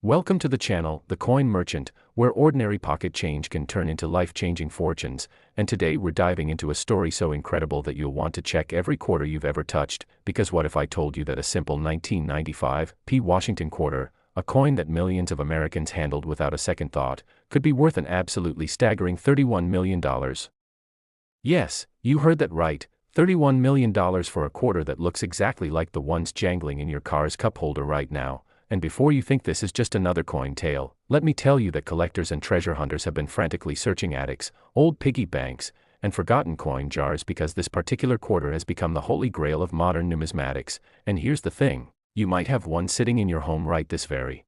Welcome to the channel, The Coin Merchant, where ordinary pocket change can turn into life-changing fortunes, and today we're diving into a story so incredible that you'll want to check every quarter you've ever touched, because what if I told you that a simple 1995 Washington quarter, a coin that millions of Americans handled without a second thought, could be worth an absolutely staggering $31 million? Yes, you heard that right, $31 million for a quarter that looks exactly like the ones jangling in your car's cup holder right now. And before you think this is just another coin tale, let me tell you that collectors and treasure hunters have been frantically searching attics, old piggy banks, and forgotten coin jars because this particular quarter has become the holy grail of modern numismatics. And here's the thing, you might have one sitting in your home right this very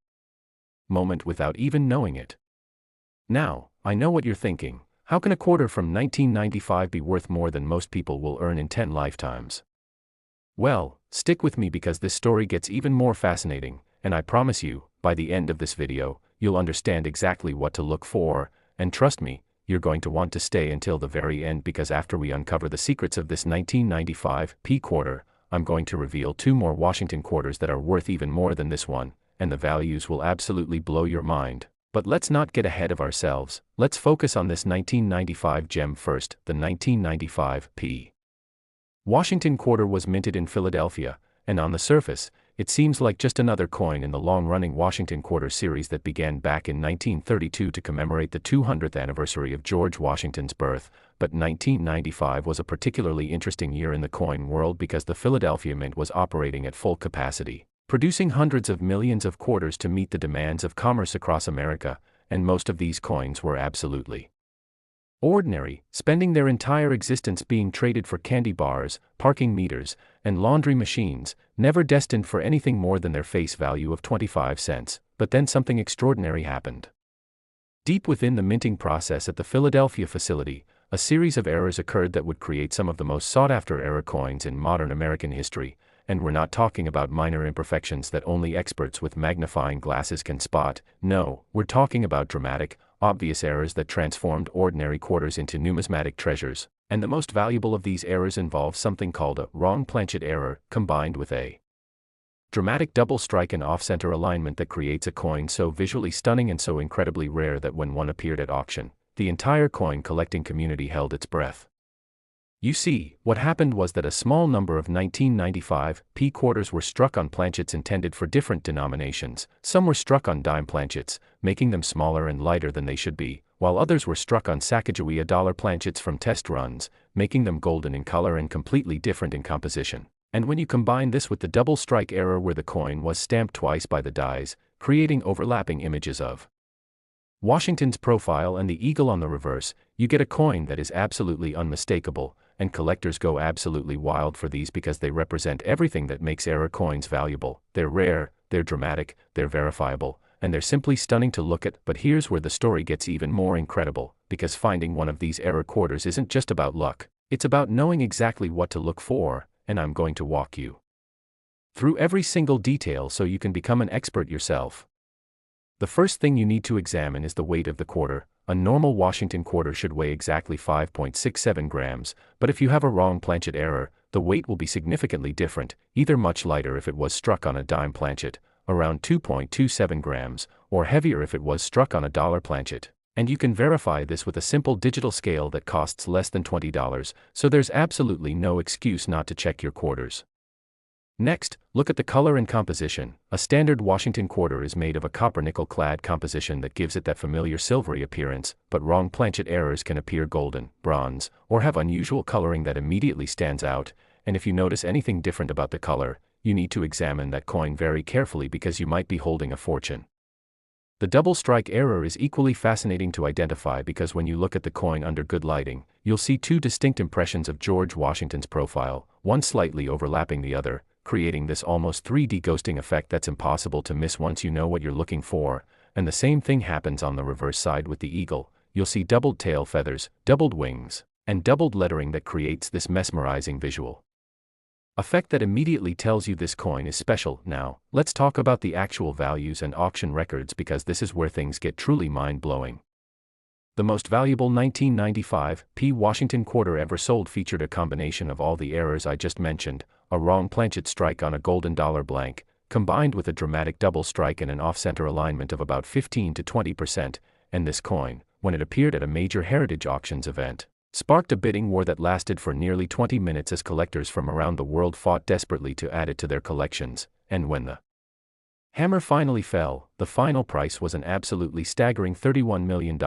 moment without even knowing it. Now, I know what you're thinking. How can a quarter from 1995 be worth more than most people will earn in 10 lifetimes? Well, stick with me because this story gets even more fascinating, and I promise you, by the end of this video, you'll understand exactly what to look for, and trust me, you're going to want to stay until the very end because after we uncover the secrets of this 1995 quarter, I'm going to reveal two more Washington quarters that are worth even more than this one, and the values will absolutely blow your mind. But let's not get ahead of ourselves, let's focus on this 1995 gem first, the 1995 Washington quarter was minted in Philadelphia, and on the surface, it seems like just another coin in the long-running Washington quarter series that began back in 1932 to commemorate the 200th anniversary of George Washington's birth, but 1995 was a particularly interesting year in the coin world because the Philadelphia Mint was operating at full capacity, producing hundreds of millions of quarters to meet the demands of commerce across America, and most of these coins were absolutely ordinary, spending their entire existence being traded for candy bars, parking meters, and laundry machines, never destined for anything more than their face value of 25 cents. But then something extraordinary happened. Deep within the minting process at the Philadelphia facility, a series of errors occurred that would create some of the most sought-after error coins in modern American history, and we're not talking about minor imperfections that only experts with magnifying glasses can spot. No, we're talking about dramatic, obvious errors that transformed ordinary quarters into numismatic treasures, and the most valuable of these errors involves something called a wrong planchet error, combined with a dramatic double strike and off-center alignment that creates a coin so visually stunning and so incredibly rare that when one appeared at auction, the entire coin collecting community held its breath. You see, what happened was that a small number of 1995 quarters were struck on planchets intended for different denominations. Some were struck on dime planchets, making them smaller and lighter than they should be, while others were struck on Sacagawea dollar planchets from test runs, making them golden in color and completely different in composition. And when you combine this with the double strike error where the coin was stamped twice by the dies, creating overlapping images of Washington's profile and the eagle on the reverse, you get a coin that is absolutely unmistakable, and collectors go absolutely wild for these because they represent everything that makes error coins valuable. They're rare, they're dramatic, they're verifiable, and they're simply stunning to look at. But here's where the story gets even more incredible, because finding one of these error quarters isn't just about luck, it's about knowing exactly what to look for, and I'm going to walk you through every single detail so you can become an expert yourself. The first thing you need to examine is the weight of the quarter. A normal Washington quarter should weigh exactly 5.67 grams, but if you have a wrong planchet error, the weight will be significantly different, either much lighter if it was struck on a dime planchet, around 2.27 grams, or heavier if it was struck on a dollar planchet. And you can verify this with a simple digital scale that costs less than $20, so there's absolutely no excuse not to check your quarters. Next, look at the color and composition. A standard Washington quarter is made of a copper nickel-clad composition that gives it that familiar silvery appearance, but wrong planchet errors can appear golden, bronze, or have unusual coloring that immediately stands out, and if you notice anything different about the color, you need to examine that coin very carefully because you might be holding a fortune. The double strike error is equally fascinating to identify because when you look at the coin under good lighting, you'll see two distinct impressions of George Washington's profile, one slightly overlapping the other, creating this almost 3D ghosting effect that's impossible to miss once you know what you're looking for. And the same thing happens on the reverse side with the eagle. You'll see doubled tail feathers, doubled wings, and doubled lettering that creates this mesmerizing visual effect that immediately tells you this coin is special. Now, let's talk about the actual values and auction records because this is where things get truly mind-blowing. The most valuable 1995 Washington quarter ever sold featured a combination of all the errors I just mentioned, a wrong planchet strike on a golden dollar blank, combined with a dramatic double strike and an off-center alignment of about 15 to 20%, and this coin, when it appeared at a major heritage auctions event, sparked a bidding war that lasted for nearly 20 minutes as collectors from around the world fought desperately to add it to their collections, and when the hammer finally fell, the final price was an absolutely staggering $31 million,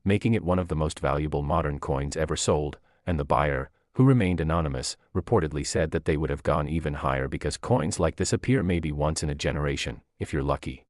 making it one of the most valuable modern coins ever sold, and the buyer, who remained anonymous, reportedly said that they would have gone even higher because coins like this appear maybe once in a generation, if you're lucky.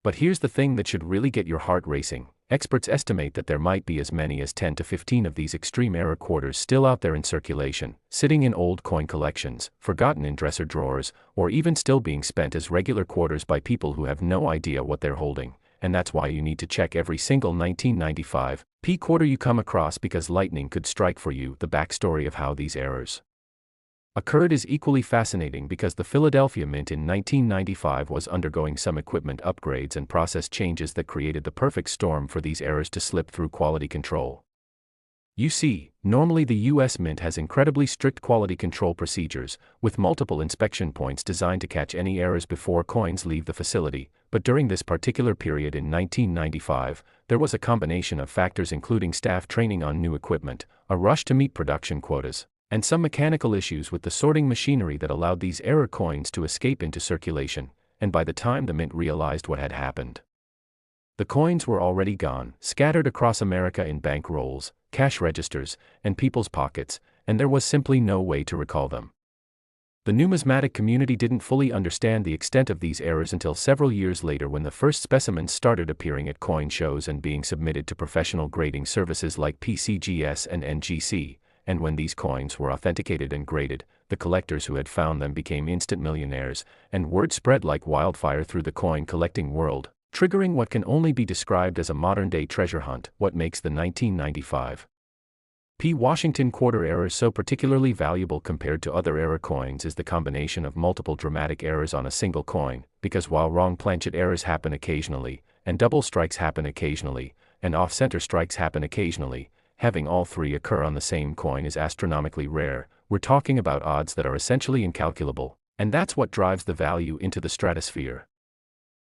But here's the thing that should really get your heart racing. Experts estimate that there might be as many as 10 to 15 of these extreme era quarters still out there in circulation, sitting in old coin collections, forgotten in dresser drawers, or even still being spent as regular quarters by people who have no idea what they're holding. And that's why you need to check every single 1995 P quarter you come across, because lightning could strike for you. The backstory of how these errors occurred is equally fascinating because the Philadelphia Mint in 1995 was undergoing some equipment upgrades and process changes that created the perfect storm for these errors to slip through quality control. You see, normally the US Mint has incredibly strict quality control procedures, with multiple inspection points designed to catch any errors before coins leave the facility, but during this particular period in 1995, there was a combination of factors including staff training on new equipment, a rush to meet production quotas, and some mechanical issues with the sorting machinery that allowed these error coins to escape into circulation, and by the time the Mint realized what had happened, the coins were already gone, scattered across America in bank rolls, cash registers, and people's pockets, and there was simply no way to recall them. The numismatic community didn't fully understand the extent of these errors until several years later, when the first specimens started appearing at coin shows and being submitted to professional grading services like PCGS and NGC. And when these coins were authenticated and graded, the collectors who had found them became instant millionaires, and word spread like wildfire through the coin collecting world, triggering what can only be described as a modern-day treasure hunt. What makes the 1995 P Washington quarter errors so particularly valuable compared to other error coins is the combination of multiple dramatic errors on a single coin, because while wrong planchet errors happen occasionally, and double strikes happen occasionally, and off-center strikes happen occasionally, having all three occur on the same coin is astronomically rare. We're talking about odds that are essentially incalculable, and that's what drives the value into the stratosphere.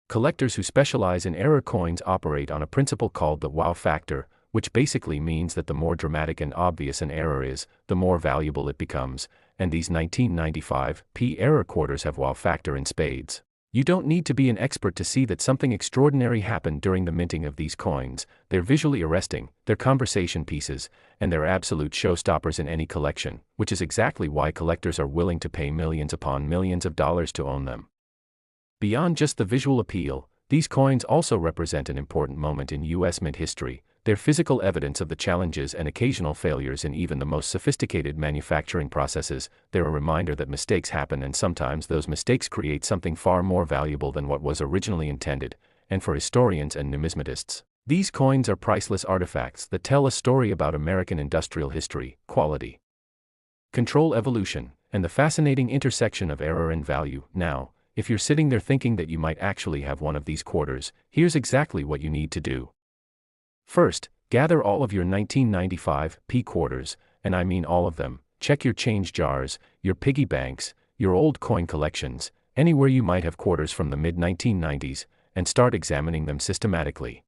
Collectors who specialize in error coins operate on a principle called the wow factor, which basically means that the more dramatic and obvious an error is, the more valuable it becomes, and these 1995 P error quarters have wow factor in spades. You don't need to be an expert to see that something extraordinary happened during the minting of these coins. They're visually arresting, they're conversation pieces, and they're absolute showstoppers in any collection, which is exactly why collectors are willing to pay millions upon millions of dollars to own them. Beyond just the visual appeal, these coins also represent an important moment in US Mint history. They're physical evidence of the challenges and occasional failures in even the most sophisticated manufacturing processes. They're a reminder that mistakes happen, and sometimes those mistakes create something far more valuable than what was originally intended. And for historians and numismatists, these coins are priceless artifacts that tell a story about American industrial history, quality, control, evolution, and the fascinating intersection of error and value. Now, if you're sitting there thinking that you might actually have one of these quarters, here's exactly what you need to do. First, gather all of your 1995 P quarters, and I mean all of them. Check your change jars, your piggy banks, your old coin collections, anywhere you might have quarters from the mid-1990s, and start examining them systematically.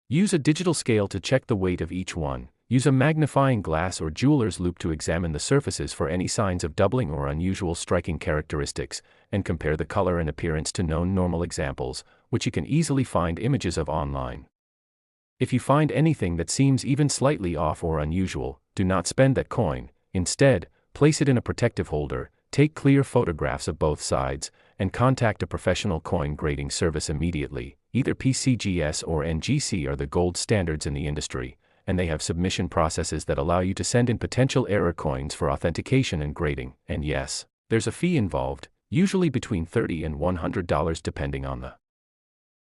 Use a digital scale to check the weight of each one. Use a magnifying glass or jeweler's loupe to examine the surfaces for any signs of doubling or unusual striking characteristics, and compare the color and appearance to known normal examples, which you can easily find images of online. If you find anything that seems even slightly off or unusual, do not spend that coin. Instead, place it in a protective holder, take clear photographs of both sides, and contact a professional coin grading service immediately. Either PCGS or NGC are the gold standards in the industry, and they have submission processes that allow you to send in potential error coins for authentication and grading. And yes, there's a fee involved, usually between $30 and $100 depending on the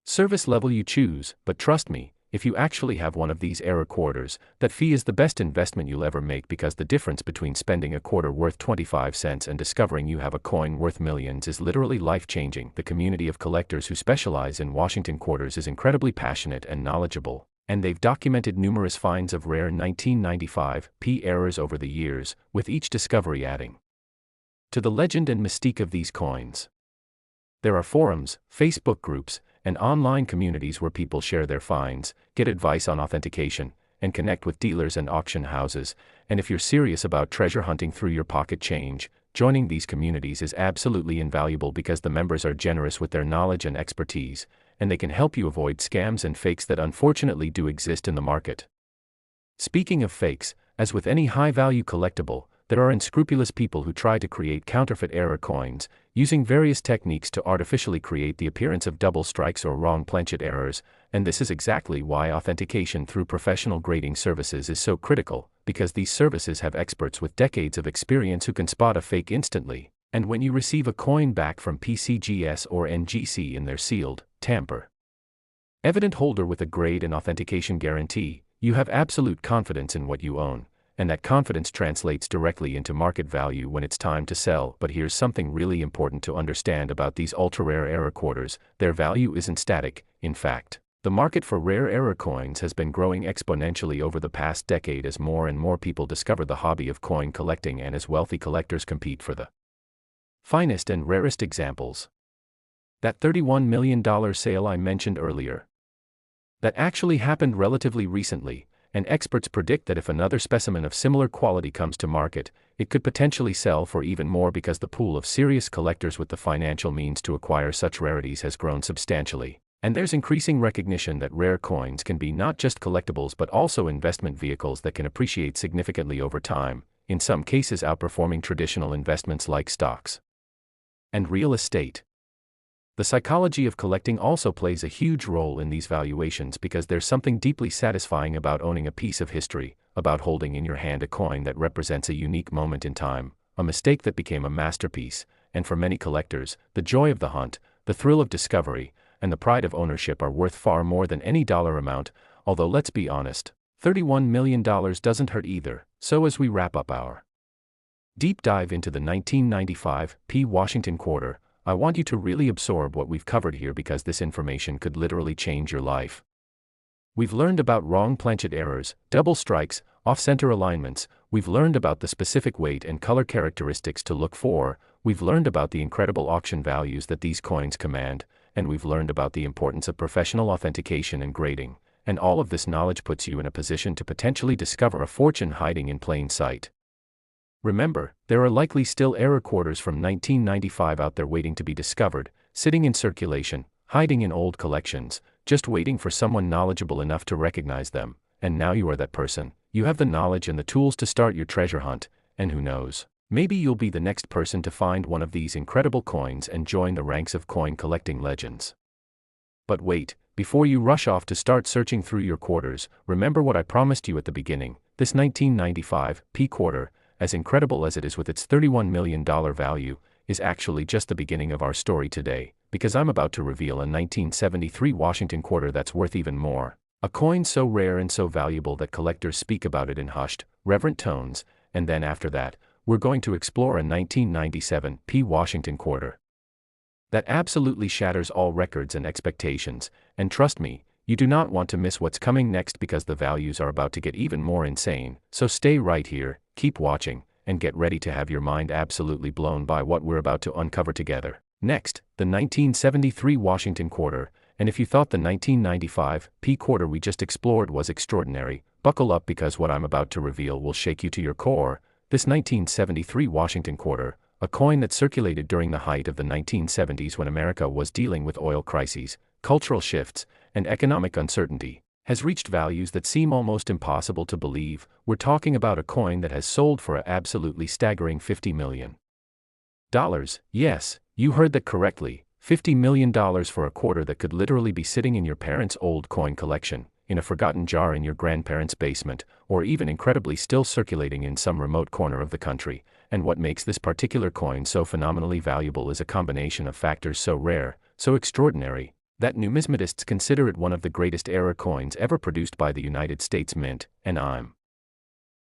service level you choose, but trust me, if you actually have one of these error quarters, that fee is the best investment you'll ever make, because the difference between spending a quarter worth 25 cents and discovering you have a coin worth millions is literally life-changing. The community of collectors who specialize in Washington quarters is incredibly passionate and knowledgeable, and they've documented numerous finds of rare 1995 P errors over the years, with each discovery adding to the legend and mystique of these coins. There are forums, Facebook groups, and online communities where people share their finds, get advice on authentication, and connect with dealers and auction houses. And if you're serious about treasure hunting through your pocket change, joining these communities is absolutely invaluable because the members are generous with their knowledge and expertise, and they can help you avoid scams and fakes that unfortunately do exist in the market. Speaking of fakes, as with any high-value collectible, there are unscrupulous people who try to create counterfeit error coins, using various techniques to artificially create the appearance of double strikes or wrong planchet errors, and this is exactly why authentication through professional grading services is so critical, because these services have experts with decades of experience who can spot a fake instantly, and when you receive a coin back from PCGS or NGC in their sealed, tamper-evident holder with a grade and authentication guarantee, you have absolute confidence in what you own, and that confidence translates directly into market value when it's time to sell. But here's something really important to understand about these ultra-rare error quarters: their value isn't static. In fact, the market for rare error coins has been growing exponentially over the past decade as more and more people discover the hobby of coin collecting and as wealthy collectors compete for the finest and rarest examples. That $31 million sale I mentioned earlier, that actually happened relatively recently, and experts predict that if another specimen of similar quality comes to market, it could potentially sell for even more because the pool of serious collectors with the financial means to acquire such rarities has grown substantially. And there's increasing recognition that rare coins can be not just collectibles but also investment vehicles that can appreciate significantly over time, in some cases outperforming traditional investments like stocks and real estate. The psychology of collecting also plays a huge role in these valuations because there's something deeply satisfying about owning a piece of history, about holding in your hand a coin that represents a unique moment in time, a mistake that became a masterpiece, and for many collectors, the joy of the hunt, the thrill of discovery, and the pride of ownership are worth far more than any dollar amount. Although let's be honest, $31 million doesn't hurt either. So as we wrap up our deep dive into the 1995 P. Washington quarter, I want you to really absorb what we've covered here because this information could literally change your life. We've learned about wrong planchet errors, double strikes, off-center alignments. We've learned about the specific weight and color characteristics to look for. We've learned about the incredible auction values that these coins command, and we've learned about the importance of professional authentication and grading. And all of this knowledge puts you in a position to potentially discover a fortune hiding in plain sight. Remember, there are likely still error quarters from 1995 out there waiting to be discovered, sitting in circulation, hiding in old collections, just waiting for someone knowledgeable enough to recognize them. And now you are that person. You have the knowledge and the tools to start your treasure hunt, and who knows, maybe you'll be the next person to find one of these incredible coins and join the ranks of coin collecting legends. But wait, before you rush off to start searching through your quarters, remember what I promised you at the beginning. This 1995 P quarter, as incredible as it is with its $31 million value, is actually just the beginning of our story today, because I'm about to reveal a 1973 Washington quarter that's worth even more. A coin so rare and so valuable that collectors speak about it in hushed, reverent tones, and then after that, we're going to explore a 1997 P. Washington quarter that absolutely shatters all records and expectations, and trust me, you do not want to miss what's coming next because the values are about to get even more insane. So stay right here, keep watching, and get ready to have your mind absolutely blown by what we're about to uncover together. Next, the 1973 Washington quarter, and if you thought the 1995 P quarter we just explored was extraordinary, buckle up because what I'm about to reveal will shake you to your core. This 1973 Washington quarter, a coin that circulated during the height of the 1970s when America was dealing with oil crises, cultural shifts, and economic uncertainty, has reached values that seem almost impossible to believe. We're talking about a coin that has sold for an absolutely staggering $50 million. Yes, you heard that correctly, $50 million for a quarter that could literally be sitting in your parents' old coin collection, in a forgotten jar in your grandparents' basement, or even incredibly still circulating in some remote corner of the country. And what makes this particular coin so phenomenally valuable is a combination of factors so rare, so extraordinary, that numismatists consider it one of the greatest error coins ever produced by the United States Mint, and I'm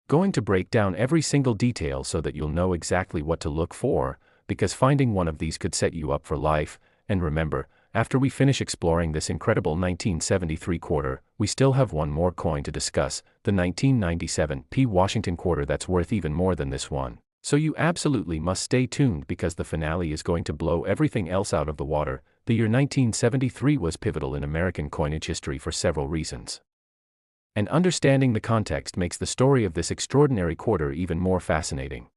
going to break down every single detail so that you'll know exactly what to look for, because finding one of these could set you up for life. And remember, after we finish exploring this incredible 1973 quarter, we still have one more coin to discuss, the 1997 P. Washington quarter that's worth even more than this one. So you absolutely must stay tuned because the finale is going to blow everything else out of the water. The year 1973 was pivotal in American coinage history for several reasons. And understanding the context makes the story of this extraordinary quarter even more fascinating.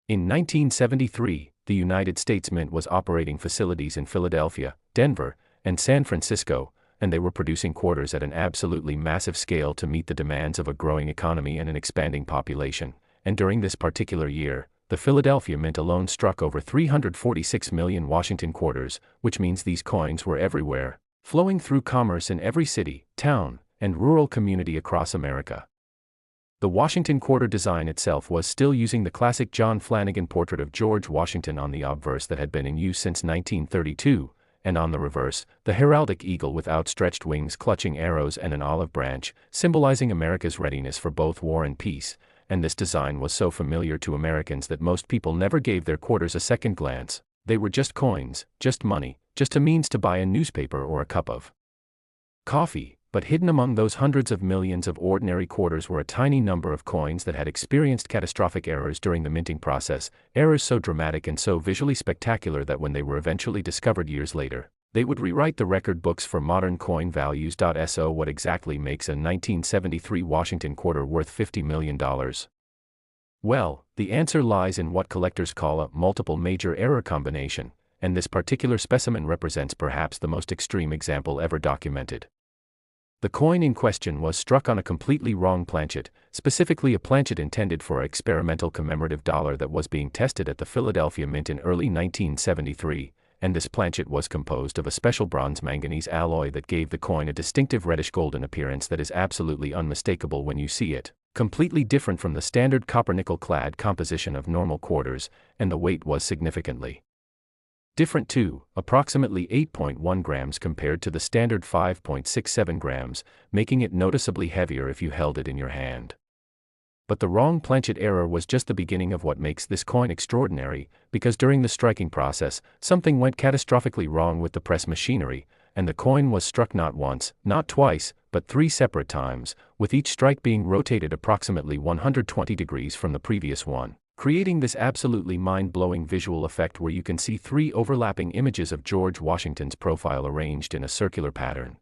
In 1973, the United States Mint was operating facilities in Philadelphia, Denver, and San Francisco, and they were producing quarters at an absolutely massive scale to meet the demands of a growing economy and an expanding population. And during this particular year, the Philadelphia Mint alone struck over 346 million Washington quarters, which means these coins were everywhere, flowing through commerce in every city, town, and rural community across America. The Washington quarter design itself was still using the classic John Flanagan portrait of George Washington on the obverse that had been in use since 1932, and on the reverse, the heraldic eagle with outstretched wings clutching arrows and an olive branch, symbolizing America's readiness for both war and peace. And this design was so familiar to Americans that most people never gave their quarters a second glance. They were just coins, just money, just a means to buy a newspaper or a cup of coffee. But hidden among those hundreds of millions of ordinary quarters were a tiny number of coins that had experienced catastrophic errors during the minting process, errors so dramatic and so visually spectacular that when they were eventually discovered years later, they would rewrite the record books for modern coin values. So what exactly makes a 1973 Washington quarter worth $50 million? Well, the answer lies in what collectors call a multiple major error combination, and this particular specimen represents perhaps the most extreme example ever documented. The coin in question was struck on a completely wrong planchet, specifically a planchet intended for an experimental commemorative dollar that was being tested at the Philadelphia Mint in early 1973, and this planchet was composed of a special bronze-manganese alloy that gave the coin a distinctive reddish-golden appearance that is absolutely unmistakable when you see it, completely different from the standard copper-nickel-clad composition of normal quarters, and the weight was significantly different too, approximately 8.1 grams compared to the standard 5.67 grams, making it noticeably heavier if you held it in your hand. But the wrong planchet error was just the beginning of what makes this coin extraordinary, because during the striking process, something went catastrophically wrong with the press machinery, and the coin was struck not once, not twice, but 3 separate times, with each strike being rotated approximately 120 degrees from the previous one, creating this absolutely mind-blowing visual effect where you can see 3 overlapping images of George Washington's profile arranged in a circular pattern,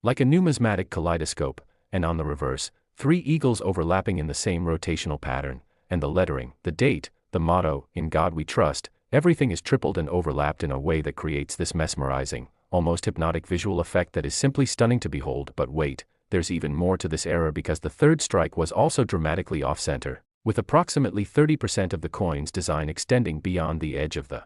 like a numismatic kaleidoscope, and on the reverse, 3 eagles overlapping in the same rotational pattern, and the lettering, the date, the motto, "In God We Trust." Everything is tripled and overlapped in a way that creates this mesmerizing, almost hypnotic visual effect that is simply stunning to behold. But wait, there's even more to this error, because the third strike was also dramatically off-center, with approximately 30% of the coin's design extending beyond the edge of the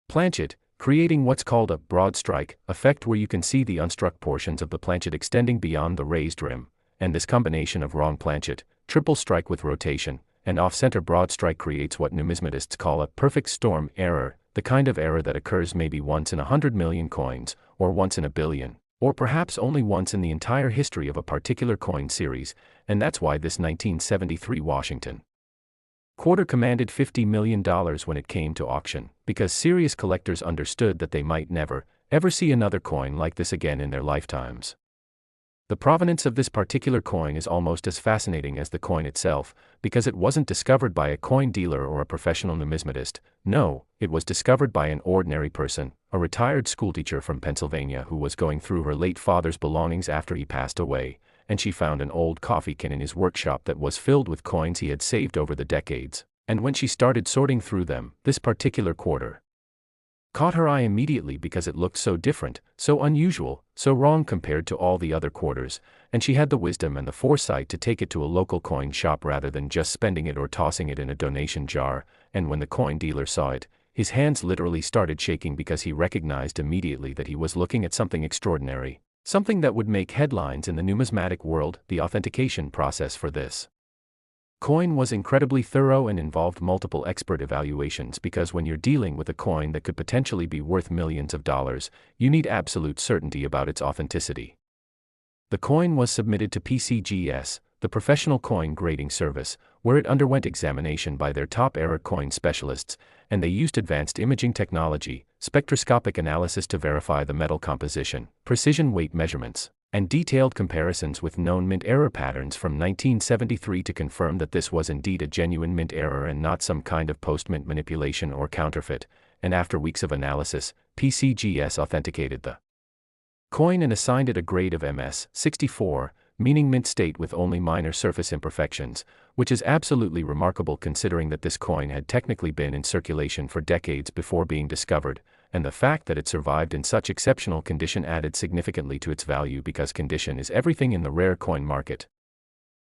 planchet, creating what's called a broad strike effect, where you can see the unstruck portions of the planchet extending beyond the raised rim. And this combination of wrong planchet, triple strike with rotation, and off-center broad strike creates what numismatists call a perfect storm error, the kind of error that occurs maybe once in 100 million coins, or once in a billion, or perhaps only once in the entire history of a particular coin series, and that's why this 1973 Washington quarter commanded $50 million when it came to auction, because serious collectors understood that they might never, ever see another coin like this again in their lifetimes. The provenance of this particular coin is almost as fascinating as the coin itself, because it wasn't discovered by a coin dealer or a professional numismatist. No, it was discovered by an ordinary person, a retired schoolteacher from Pennsylvania who was going through her late father's belongings after he passed away, and she found an old coffee can in his workshop that was filled with coins he had saved over the decades. And when she started sorting through them, this particular quarter caught her eye immediately because it looked so different, so unusual, so wrong compared to all the other quarters, and she had the wisdom and the foresight to take it to a local coin shop rather than just spending it or tossing it in a donation jar. And when the coin dealer saw it, his hands literally started shaking because he recognized immediately that he was looking at something extraordinary, something that would make headlines in the numismatic world. The authentication process for this coin was incredibly thorough and involved multiple expert evaluations, because when you're dealing with a coin that could potentially be worth millions of dollars, you need absolute certainty about its authenticity. The coin was submitted to PCGS, the professional coin grading service, where it underwent examination by their top error coin specialists, and they used advanced imaging technology, spectroscopic analysis to verify the metal composition, precision weight measurements, and detailed comparisons with known mint error patterns from 1973 to confirm that this was indeed a genuine mint error and not some kind of post-mint manipulation or counterfeit, and after weeks of analysis, PCGS authenticated the coin and assigned it a grade of MS-64, meaning mint state with only minor surface imperfections, which is absolutely remarkable considering that this coin had technically been in circulation for decades before being discovered, and the fact that it survived in such exceptional condition added significantly to its value because condition is everything in the rare coin market.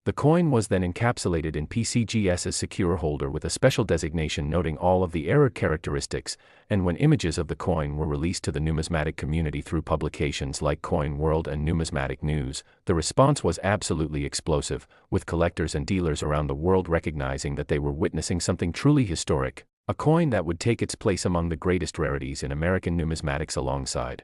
The coin was then encapsulated in PCGS's secure holder with a special designation noting all of the error characteristics, and when images of the coin were released to the numismatic community through publications like Coin World and Numismatic News, the response was absolutely explosive, with collectors and dealers around the world recognizing that they were witnessing something truly historic, a coin that would take its place among the greatest rarities in American numismatics alongside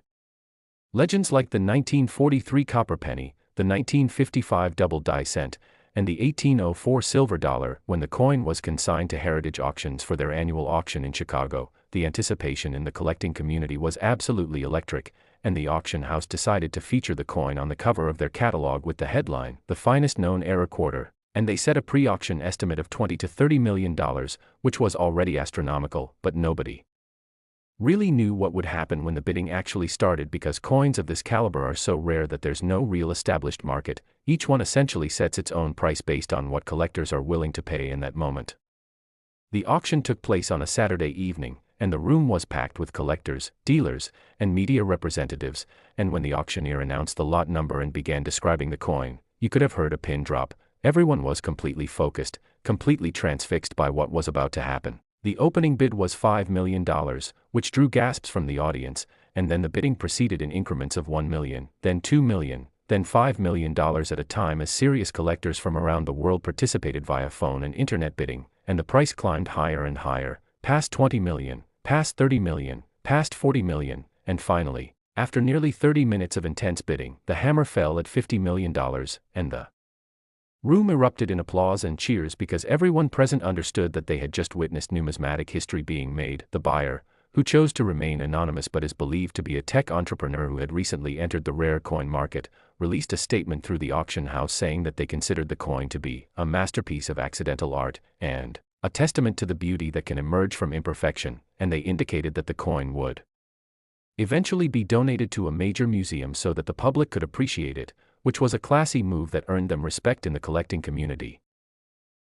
legends like the 1943 copper penny, the 1955 double die cent, and the 1804 silver dollar. When the coin was consigned to Heritage Auctions for their annual auction in Chicago, the anticipation in the collecting community was absolutely electric, and the auction house decided to feature the coin on the cover of their catalog with the headline, "The Finest Known Error Quarter," and they set a pre-auction estimate of $20 to $30 million, which was already astronomical, but nobody really knew what would happen when the bidding actually started because coins of this caliber are so rare that there's no real established market. Each one essentially sets its own price based on what collectors are willing to pay in that moment. The auction took place on a Saturday evening, and the room was packed with collectors, dealers, and media representatives, and when the auctioneer announced the lot number and began describing the coin, you could have heard a pin drop. Everyone was completely focused, completely transfixed by what was about to happen. The opening bid was $5 million, which drew gasps from the audience, and then the bidding proceeded in increments of $1 million, then $2 million, then $5 million at a time as serious collectors from around the world participated via phone and internet bidding, and the price climbed higher and higher, past $20 million, past $30 million, past $40 million, and finally, after nearly 30 minutes of intense bidding, the hammer fell at $50 million, and the room erupted in applause and cheers because everyone present understood that they had just witnessed numismatic history being made. The buyer, who chose to remain anonymous but is believed to be a tech entrepreneur who had recently entered the rare coin market, released a statement through the auction house saying that they considered the coin to be a masterpiece of accidental art and a testament to the beauty that can emerge from imperfection, and they indicated that the coin would eventually be donated to a major museum so that the public could appreciate it, which was a classy move that earned them respect in the collecting community.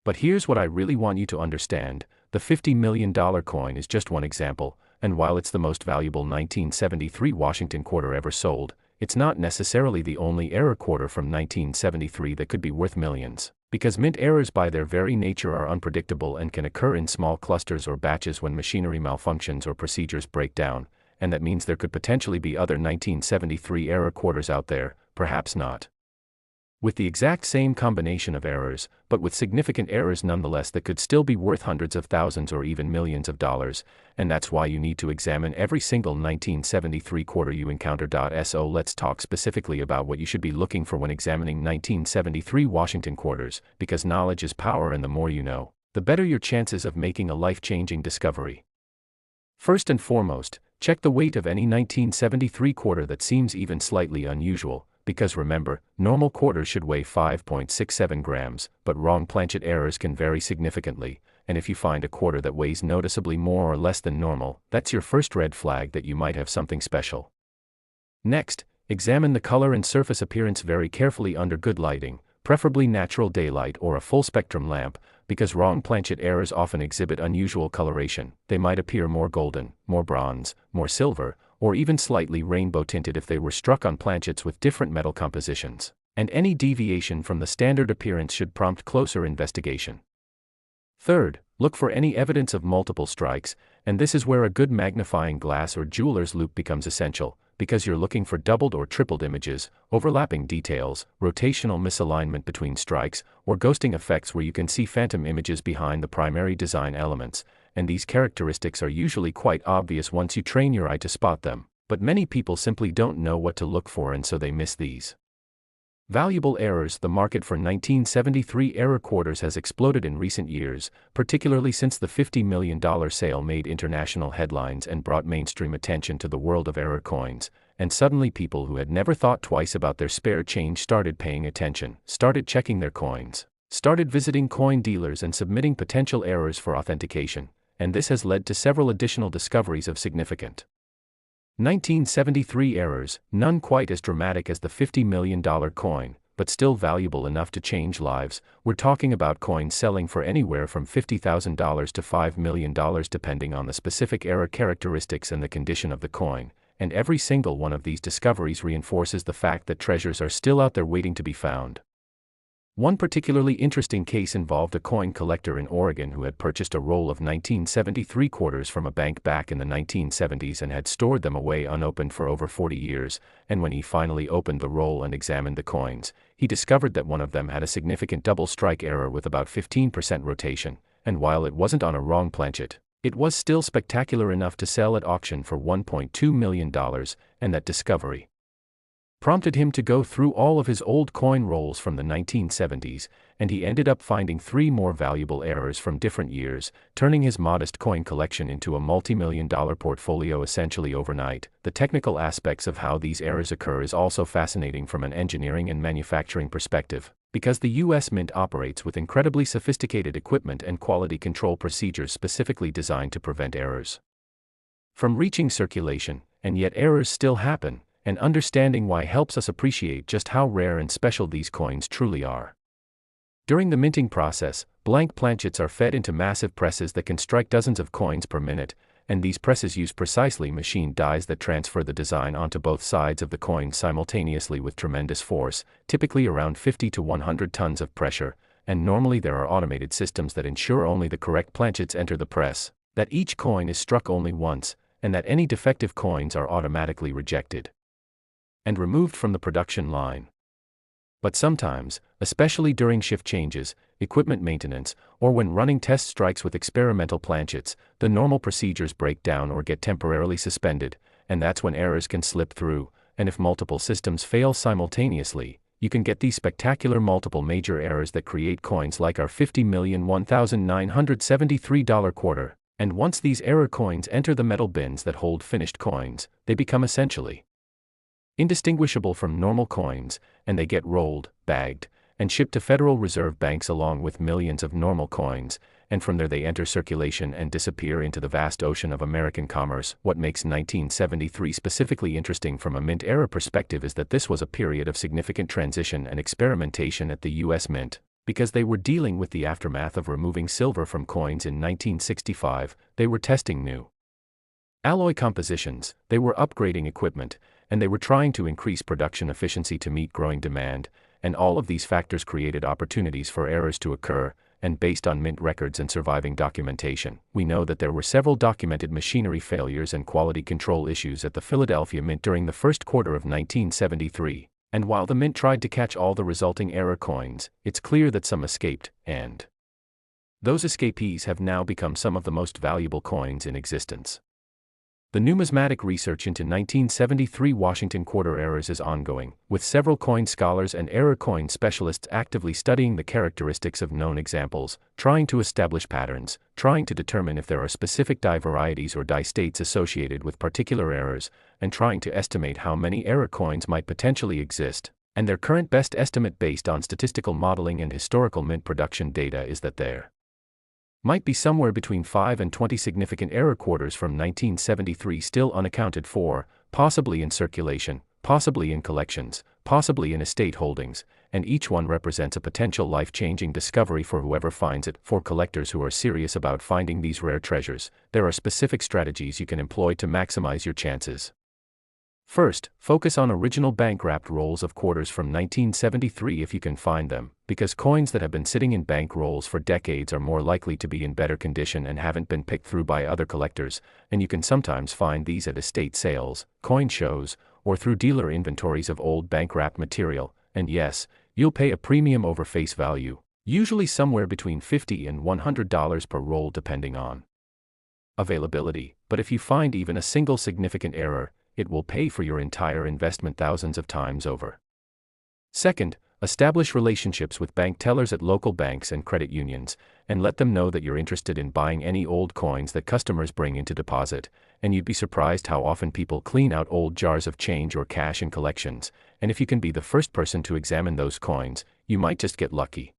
But here's what I really want you to understand: the $50 million coin is just one example, and while it's the most valuable 1973 Washington quarter ever sold, it's not necessarily the only error quarter from 1973 that could be worth millions, because mint errors by their very nature are unpredictable and can occur in small clusters or batches when machinery malfunctions or procedures break down, and that means there could potentially be other 1973 error quarters out there, perhaps not with the exact same combination of errors, but with significant errors nonetheless that could still be worth hundreds of thousands or even millions of dollars, and that's why you need to examine every single 1973 quarter you encounter. So let's talk specifically about what you should be looking for when examining 1973 Washington quarters, because knowledge is power and the more you know, the better your chances of making a life-changing discovery. First and foremost, check the weight of any 1973 quarter that seems even slightly unusual, because remember, normal quarters should weigh 5.67 grams, but wrong planchet errors can vary significantly, and if you find a quarter that weighs noticeably more or less than normal, that's your first red flag that you might have something special. Next, examine the color and surface appearance very carefully under good lighting, preferably natural daylight or a full-spectrum lamp, because wrong planchet errors often exhibit unusual coloration. They might appear more golden, more bronze, more silver, or even slightly rainbow-tinted if they were struck on planchets with different metal compositions, and any deviation from the standard appearance should prompt closer investigation. Third, look for any evidence of multiple strikes, and this is where a good magnifying glass or jeweler's loupe becomes essential, because you're looking for doubled or tripled images, overlapping details, rotational misalignment between strikes, or ghosting effects where you can see phantom images behind the primary design elements, and these characteristics are usually quite obvious once you train your eye to spot them, but many people simply don't know what to look for and so they miss these valuable errors. The market for 1973 error quarters has exploded in recent years, particularly since the $50 million sale made international headlines and brought mainstream attention to the world of error coins, and suddenly people who had never thought twice about their spare change started paying attention, started checking their coins, started visiting coin dealers and submitting potential errors for authentication, and this has led to several additional discoveries of significant 1973 errors, none quite as dramatic as the $50 million coin, but still valuable enough to change lives. We're talking about coins selling for anywhere from $50,000 to $5 million depending on the specific error characteristics and the condition of the coin, and every single one of these discoveries reinforces the fact that treasures are still out there waiting to be found. One particularly interesting case involved a coin collector in Oregon who had purchased a roll of 1973 quarters from a bank back in the 1970s and had stored them away unopened for over 40 years, and when he finally opened the roll and examined the coins, he discovered that one of them had a significant double strike error with about 15% rotation, and while it wasn't on a wrong planchet, it was still spectacular enough to sell at auction for $1.2 million, and that discovery prompted him to go through all of his old coin rolls from the 1970s, and he ended up finding 3 more valuable errors from different years, turning his modest coin collection into a multi-million-dollar portfolio essentially overnight. The technical aspects of how these errors occur is also fascinating from an engineering and manufacturing perspective, because the U.S. Mint operates with incredibly sophisticated equipment and quality control procedures specifically designed to prevent errors from reaching circulation, and yet errors still happen, and understanding why helps us appreciate just how rare and special these coins truly are. During the minting process, blank planchets are fed into massive presses that can strike dozens of coins per minute, and these presses use precisely machined dies that transfer the design onto both sides of the coin simultaneously with tremendous force, typically around 50 to 100 tons of pressure, and normally there are automated systems that ensure only the correct planchets enter the press, that each coin is struck only once, and that any defective coins are automatically rejected and removed from the production line. But sometimes, especially during shift changes, equipment maintenance, or when running test strikes with experimental planchets, the normal procedures break down or get temporarily suspended, and that's when errors can slip through, and if multiple systems fail simultaneously, you can get these spectacular multiple major errors that create coins like our $50,001,973 quarter, and once these error coins enter the metal bins that hold finished coins, they become essentially indistinguishable from normal coins, and they get rolled, bagged, and shipped to Federal Reserve banks along with millions of normal coins, and from there they enter circulation and disappear into the vast ocean of American commerce. What makes 1973 specifically interesting from a mint era perspective is that this was a period of significant transition and experimentation at the U.S. Mint, because they were dealing with the aftermath of removing silver from coins in 1965, they were testing new alloy compositions, they were upgrading equipment, and they were trying to increase production efficiency to meet growing demand, and all of these factors created opportunities for errors to occur, and based on mint records and surviving documentation, we know that there were several documented machinery failures and quality control issues at the Philadelphia Mint during the first quarter of 1973, and while the Mint tried to catch all the resulting error coins, it's clear that some escaped, and those escapees have now become some of the most valuable coins in existence. The numismatic research into 1973 Washington quarter errors is ongoing, with several coin scholars and error coin specialists actively studying the characteristics of known examples, trying to establish patterns, trying to determine if there are specific die varieties or die states associated with particular errors, and trying to estimate how many error coins might potentially exist. And their current best estimate based on statistical modeling and historical mint production data is that there might be somewhere between 5 and 20 significant error quarters from 1973 still unaccounted for, possibly in circulation, possibly in collections, possibly in estate holdings, and each one represents a potential life-changing discovery for whoever finds it. For collectors who are serious about finding these rare treasures, there are specific strategies you can employ to maximize your chances. First, focus on original bank-wrapped rolls of quarters from 1973 if you can find them, because coins that have been sitting in bank rolls for decades are more likely to be in better condition and haven't been picked through by other collectors, and you can sometimes find these at estate sales, coin shows, or through dealer inventories of old bank-wrapped material, and yes, you'll pay a premium over face value, usually somewhere between $50 and $100 per roll depending on availability, but if you find even a single significant error, it will pay for your entire investment thousands of times over. Second, Establish relationships with bank tellers at local banks and credit unions, and let them know that you're interested in buying any old coins that customers bring in to deposit, and you'd be surprised how often people clean out old jars of change or cash in collections, and if you can be the first person to examine those coins, you might just get lucky.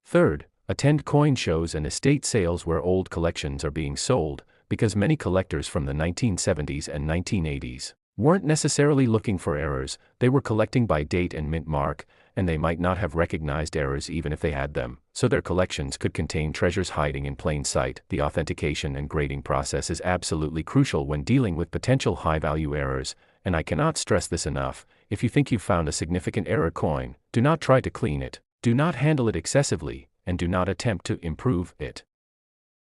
Third, attend coin shows and estate sales where old collections are being sold, because many collectors from the 1970s and 1980s weren't necessarily looking for errors, they were collecting by date and mint mark, and they might not have recognized errors even if they had them, so their collections could contain treasures hiding in plain sight. The authentication and grading process is absolutely crucial when dealing with potential high-value errors, and I cannot stress this enough. If you think you've found a significant error coin, do not try to clean it, do not handle it excessively, and do not attempt to improve it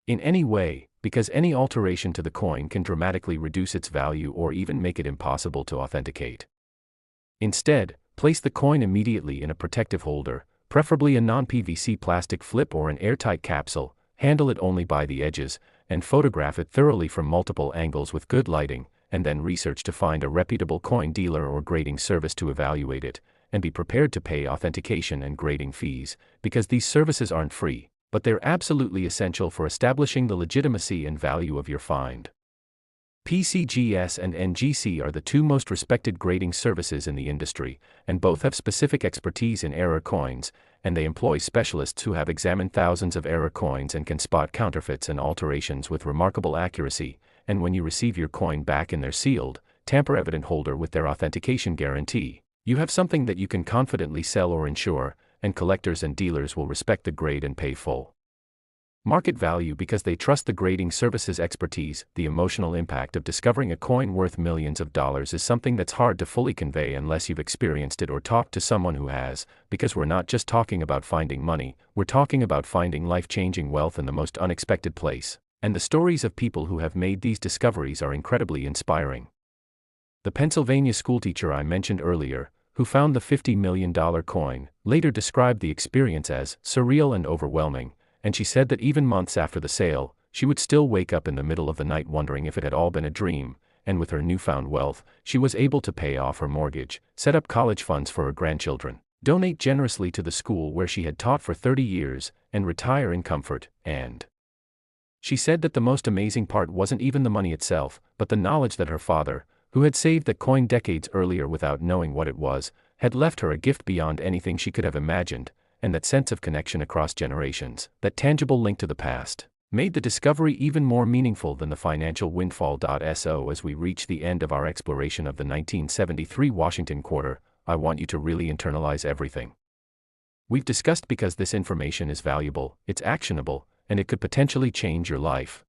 in any way, because any alteration to the coin can dramatically reduce its value or even make it impossible to authenticate. Instead, place the coin immediately in a protective holder, preferably a non-PVC plastic flip or an airtight capsule, handle it only by the edges, and photograph it thoroughly from multiple angles with good lighting, and then research to find a reputable coin dealer or grading service to evaluate it, and be prepared to pay authentication and grading fees, because these services aren't free, but they're absolutely essential for establishing the legitimacy and value of your find. PCGS and NGC are the two most respected grading services in the industry, and both have specific expertise in error coins, and they employ specialists who have examined thousands of error coins and can spot counterfeits and alterations with remarkable accuracy, and when you receive your coin back in their sealed, tamper-evident holder with their authentication guarantee, you have something that you can confidently sell or insure, and collectors and dealers will respect the grade and pay full market value because they trust the grading service's expertise. The emotional impact of discovering a coin worth millions of dollars is something that's hard to fully convey unless you've experienced it or talked to someone who has, because we're not just talking about finding money, we're talking about finding life-changing wealth in the most unexpected place, and the stories of people who have made these discoveries are incredibly inspiring. The Pennsylvania schoolteacher I mentioned earlier, who found the $50 million coin, later described the experience as surreal and overwhelming, and she said that even months after the sale, she would still wake up in the middle of the night wondering if it had all been a dream, and with her newfound wealth, she was able to pay off her mortgage, set up college funds for her grandchildren, donate generously to the school where she had taught for 30 years, and retire in comfort. And she said that the most amazing part wasn't even the money itself, but the knowledge that her father, who had saved that coin decades earlier without knowing what it was, had left her a gift beyond anything she could have imagined, and that sense of connection across generations, that tangible link to the past, made the discovery even more meaningful than the financial windfall. So as we reach the end of our exploration of the 1973 Washington quarter, I want you to really internalize everything we've discussed, because this information is valuable, it's actionable, and it could potentially change your life.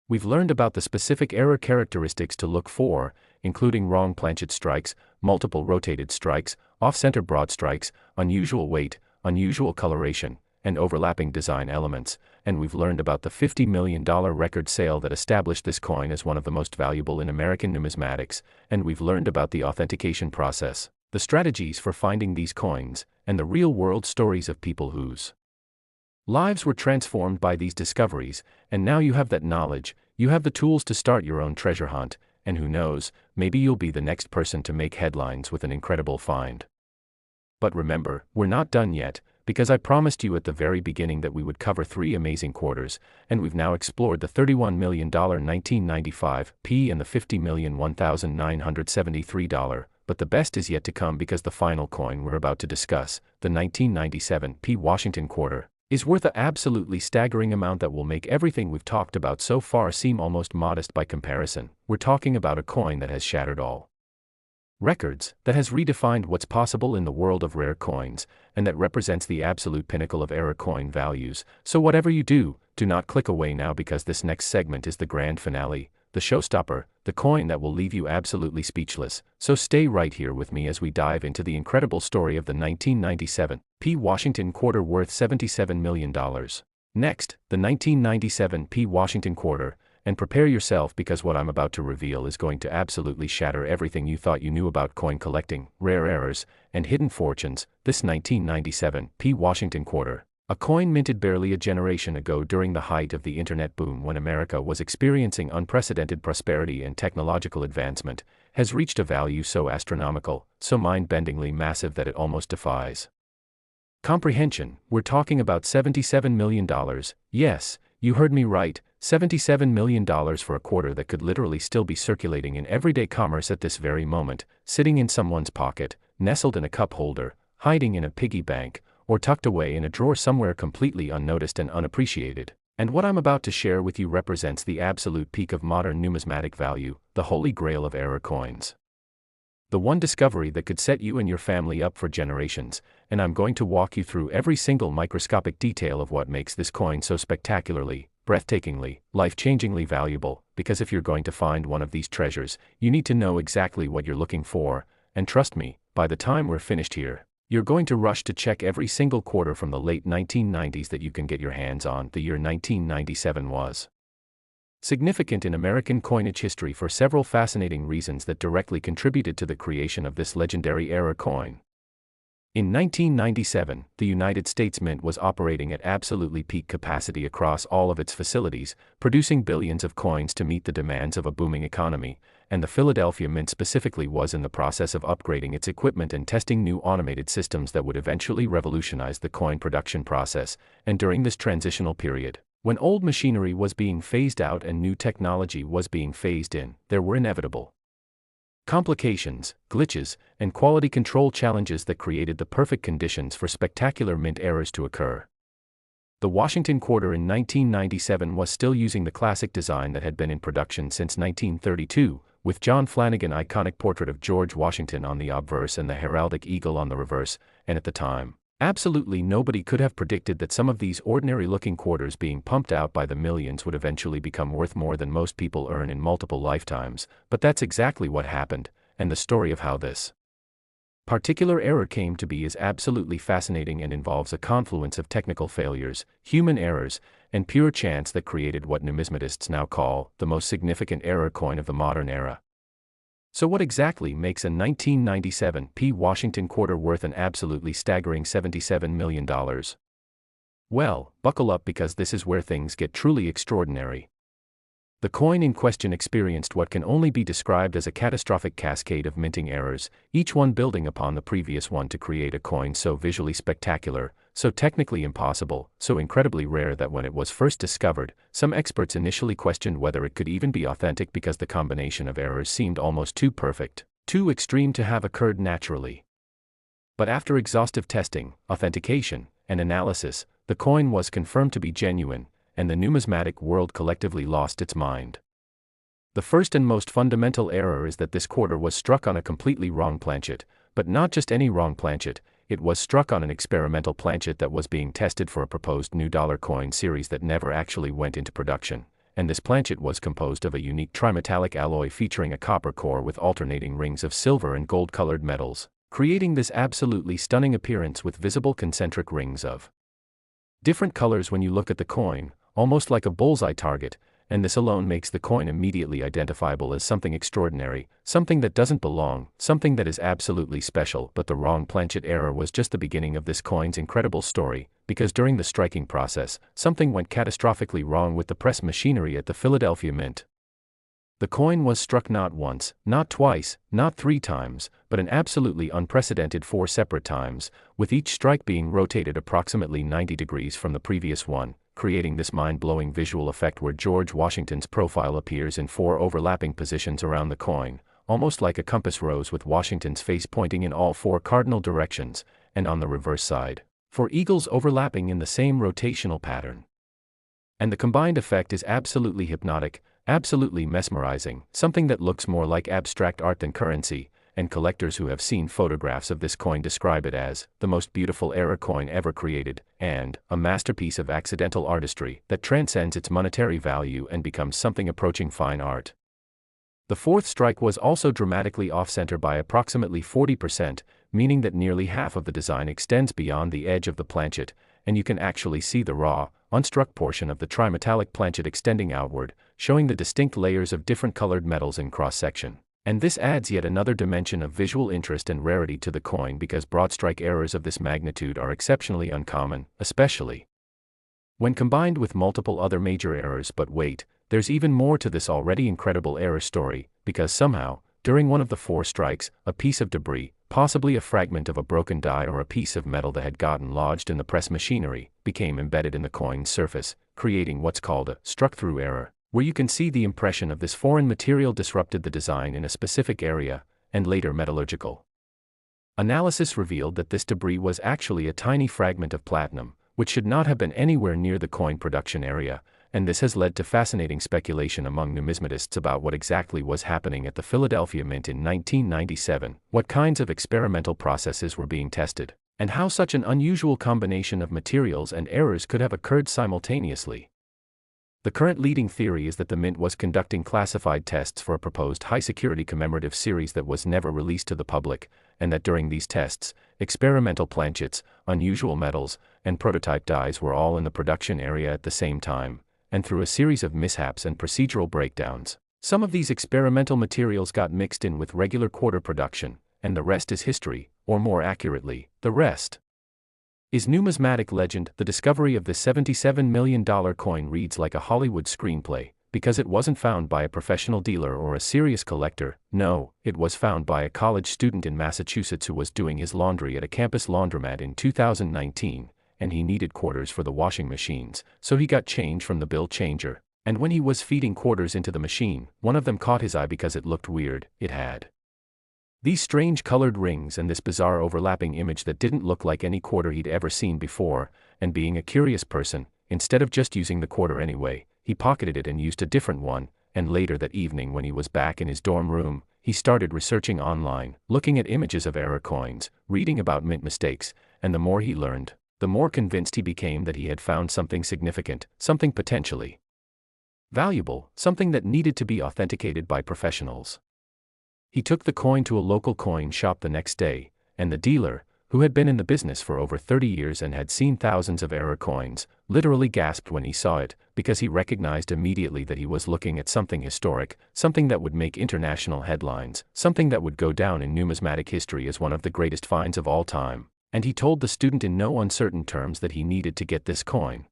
We've learned about the specific error characteristics to look for, including wrong planchet strikes, multiple rotated strikes, off-center broad strikes, unusual weight, unusual coloration, and overlapping design elements, and we've learned about the $50 million record sale that established this coin as one of the most valuable in American numismatics, and we've learned about the authentication process, the strategies for finding these coins, and the real-world stories of people whose lives were transformed by these discoveries. And now you have that knowledge, you have the tools to start your own treasure hunt, and who knows, maybe you'll be the next person to make headlines with an incredible find. But remember, we're not done yet, because I promised you at the very beginning that we would cover 3 amazing quarters, and we've now explored the $31 million 1995 P and the $50 million $1,973, but the best is yet to come, because the final coin we're about to discuss, the 1997 P Washington quarter, is worth an absolutely staggering amount that will make everything we've talked about so far seem almost modest by comparison. We're talking about a coin that has shattered all records, that has redefined what's possible in the world of rare coins, and that represents the absolute pinnacle of error coin values. So whatever you do, do not click away now, because this next segment is the grand finale, the showstopper, the coin that will leave you absolutely speechless. So stay right here with me as we dive into the incredible story of the 1997 P Washington quarter worth $77 million. Next, the 1997 P Washington quarter, and prepare yourself, because what I'm about to reveal is going to absolutely shatter everything you thought you knew about coin collecting, rare errors, and hidden fortunes. This 1997 P Washington quarter, a coin minted barely a generation ago during the height of the internet boom, when America was experiencing unprecedented prosperity and technological advancement, has reached a value so astronomical, so mind-bendingly massive that it almost defies comprehension. We're talking about $77 million. Yes, you heard me right, $77 million for a quarter that could literally still be circulating in everyday commerce at this very moment, sitting in someone's pocket, nestled in a cup holder, hiding in a piggy bank, or tucked away in a drawer somewhere completely unnoticed and unappreciated. And what I'm about to share with you represents the absolute peak of modern numismatic value, the holy grail of error coins. The one discovery that could set you and your family up for generations, and I'm going to walk you through every single microscopic detail of what makes this coin so spectacularly, breathtakingly, life-changingly valuable, because if you're going to find one of these treasures, you need to know exactly what you're looking for, and trust me, by the time we're finished here, you're going to rush to check every single quarter from the late 1990s that you can get your hands on. The year 1997 was significant in American coinage history for several fascinating reasons that directly contributed to the creation of this legendary error coin. In 1997, the United States Mint was operating at absolutely peak capacity across all of its facilities, producing billions of coins to meet the demands of a booming economy, and the Philadelphia Mint specifically was in the process of upgrading its equipment and testing new automated systems that would eventually revolutionize the coin production process. And during this transitional period, when old machinery was being phased out and new technology was being phased in, there were inevitable complications, glitches, and quality control challenges that created the perfect conditions for spectacular mint errors to occur. The Washington quarter in 1997 was still using the classic design that had been in production since 1932, with John Flanagan's iconic portrait of George Washington on the obverse and the heraldic eagle on the reverse, and at the time, absolutely nobody could have predicted that some of these ordinary-looking quarters being pumped out by the millions would eventually become worth more than most people earn in multiple lifetimes, but that's exactly what happened, and the story of how this particular error came to be is absolutely fascinating and involves a confluence of technical failures, human errors, and pure chance that created what numismatists now call the most significant error coin of the modern era. So what exactly makes a 1997 Washington quarter worth an absolutely staggering $77 million? Well, buckle up because this is where things get truly extraordinary. The coin in question experienced what can only be described as a catastrophic cascade of minting errors, each one building upon the previous one to create a coin so visually spectacular, so technically impossible, so incredibly rare that when it was first discovered, some experts initially questioned whether it could even be authentic because the combination of errors seemed almost too perfect, too extreme to have occurred naturally. But after exhaustive testing, authentication, and analysis, the coin was confirmed to be genuine, and the numismatic world collectively lost its mind. The first and most fundamental error is that this quarter was struck on a completely wrong planchet, but not just any wrong planchet. It was struck on an experimental planchet that was being tested for a proposed new dollar coin series that never actually went into production, and this planchet was composed of a unique trimetallic alloy featuring a copper core with alternating rings of silver and gold-colored metals, creating this absolutely stunning appearance with visible concentric rings of different colors when you look at the coin, almost like a bullseye target, and this alone makes the coin immediately identifiable as something extraordinary, something that doesn't belong, something that is absolutely special. But the wrong planchet error was just the beginning of this coin's incredible story, because during the striking process, something went catastrophically wrong with the press machinery at the Philadelphia Mint. The coin was struck not once, not twice, not 3 times, but an absolutely unprecedented 4 separate times, with each strike being rotated approximately 90 degrees from the previous one, creating this mind-blowing visual effect where George Washington's profile appears in 4 overlapping positions around the coin, almost like a compass rose with Washington's face pointing in all 4 cardinal directions, and on the reverse side, 4 eagles overlapping in the same rotational pattern. And the combined effect is absolutely hypnotic, absolutely mesmerizing, something that looks more like abstract art than currency, and collectors who have seen photographs of this coin describe it as the most beautiful error coin ever created, and a masterpiece of accidental artistry that transcends its monetary value and becomes something approaching fine art. The 4th strike was also dramatically off-center by approximately 40%, meaning that nearly half of the design extends beyond the edge of the planchet, and you can actually see the raw, unstruck portion of the trimetallic planchet extending outward, showing the distinct layers of different colored metals in cross-section. And this adds yet another dimension of visual interest and rarity to the coin because broad strike errors of this magnitude are exceptionally uncommon, especially when combined with multiple other major errors. But wait, there's even more to this already incredible error story, because somehow, During one of the 4 strikes, a piece of debris, possibly a fragment of a broken die or a piece of metal that had gotten lodged in the press machinery, became embedded in the coin's surface, creating what's called a struck-through error, where you can see the impression of this foreign material disrupted the design in a specific area, and later metallurgical analysis revealed that this debris was actually a tiny fragment of platinum, which should not have been anywhere near the coin production area, and this has led to fascinating speculation among numismatists about what exactly was happening at the Philadelphia Mint in 1997, what kinds of experimental processes were being tested, and how such an unusual combination of materials and errors could have occurred simultaneously. The current leading theory is that the Mint was conducting classified tests for a proposed high-security commemorative series that was never released to the public, and that during these tests, experimental planchets, unusual metals, and prototype dies were all in the production area at the same time, and through a series of mishaps and procedural breakdowns, some of these experimental materials got mixed in with regular quarter production, and the rest is history, or more accurately, the rest is numismatic legend. The discovery of the $77 million coin reads like a Hollywood screenplay, because it wasn't found by a professional dealer or a serious collector. No, it was found by a college student in Massachusetts who was doing his laundry at a campus laundromat in 2019, and he needed quarters for the washing machines, so he got change from the bill changer, and when he was feeding quarters into the machine, one of them caught his eye because it looked weird. It had these strange colored rings and this bizarre overlapping image that didn't look like any quarter he'd ever seen before, and being a curious person, instead of just using the quarter anyway, he pocketed it and used a different one, and later that evening when he was back in his dorm room, he started researching online, looking at images of error coins, reading about mint mistakes, and the more he learned, the more convinced he became that he had found something significant, something potentially valuable, something that needed to be authenticated by professionals. He took the coin to a local coin shop the next day, and the dealer, who had been in the business for over 30 years and had seen thousands of error coins, literally gasped when he saw it, because he recognized immediately that he was looking at something historic, something that would make international headlines, something that would go down in numismatic history as one of the greatest finds of all time, and he told the student in no uncertain terms that he needed to get this coin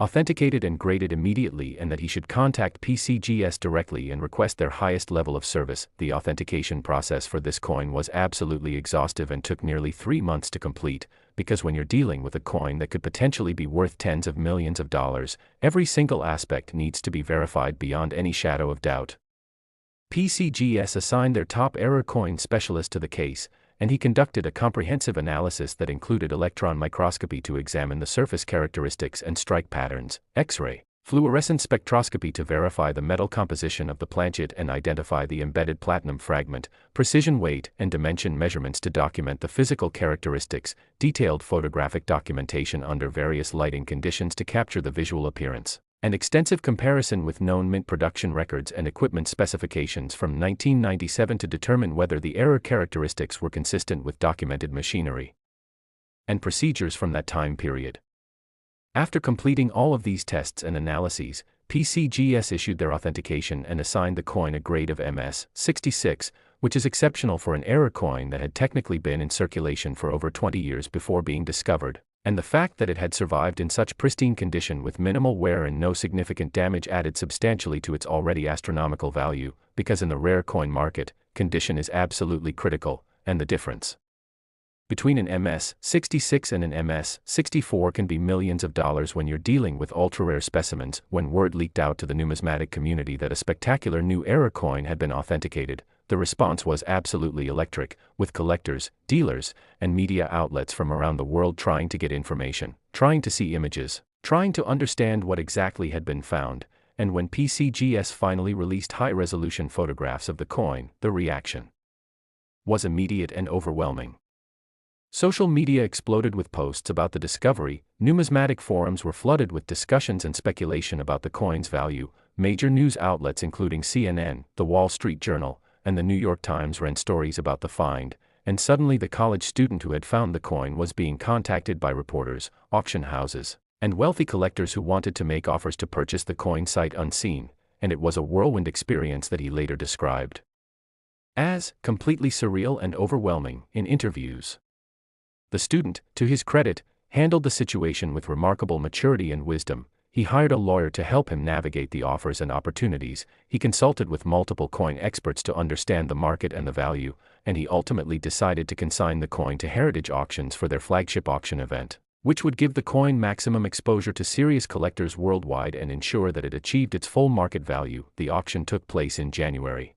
authenticated and graded immediately and that he should contact PCGS directly and request their highest level of service. The authentication process for this coin was absolutely exhaustive and took nearly 3 months to complete, because when you're dealing with a coin that could potentially be worth tens of millions of dollars, every single aspect needs to be verified beyond any shadow of doubt. PCGS assigned their top error coin specialist to the case, and he conducted a comprehensive analysis that included electron microscopy to examine the surface characteristics and strike patterns, X-ray, fluorescence spectroscopy to verify the metal composition of the planchet and identify the embedded platinum fragment, precision weight and dimension measurements to document the physical characteristics, detailed photographic documentation under various lighting conditions to capture the visual appearance, and extensive comparison with known mint production records and equipment specifications from 1997 to determine whether the error characteristics were consistent with documented machinery and procedures from that time period. After completing all of these tests and analyses, PCGS issued their authentication and assigned the coin a grade of MS 66, which is exceptional for an error coin that had technically been in circulation for over 20 years before being discovered. And the fact that it had survived in such pristine condition with minimal wear and no significant damage added substantially to its already astronomical value, because in the rare coin market, condition is absolutely critical, and the difference between an MS 66 and an MS 64 can be millions of dollars when you're dealing with ultra-rare specimens. When word leaked out to the numismatic community that a spectacular new error coin had been authenticated, the response was absolutely electric, with collectors, dealers, and media outlets from around the world trying to get information, trying to see images, trying to understand what exactly had been found, and when PCGS finally released high-resolution photographs of the coin, the reaction was immediate and overwhelming. Social media exploded with posts about the discovery, numismatic forums were flooded with discussions and speculation about the coin's value, major news outlets including CNN, The Wall Street Journal, and the New York Times ran stories about the find, and suddenly the college student who had found the coin was being contacted by reporters, auction houses, and wealthy collectors who wanted to make offers to purchase the coin sight unseen, and it was a whirlwind experience that he later described as completely surreal and overwhelming. In interviews, the student, to his credit, handled the situation with remarkable maturity and wisdom. he hired a lawyer to help him navigate the offers and opportunities, he consulted with multiple coin experts to understand the market and the value, and he ultimately decided to consign the coin to Heritage Auctions for their flagship auction event, which would give the coin maximum exposure to serious collectors worldwide and ensure that it achieved its full market value. The auction took place in January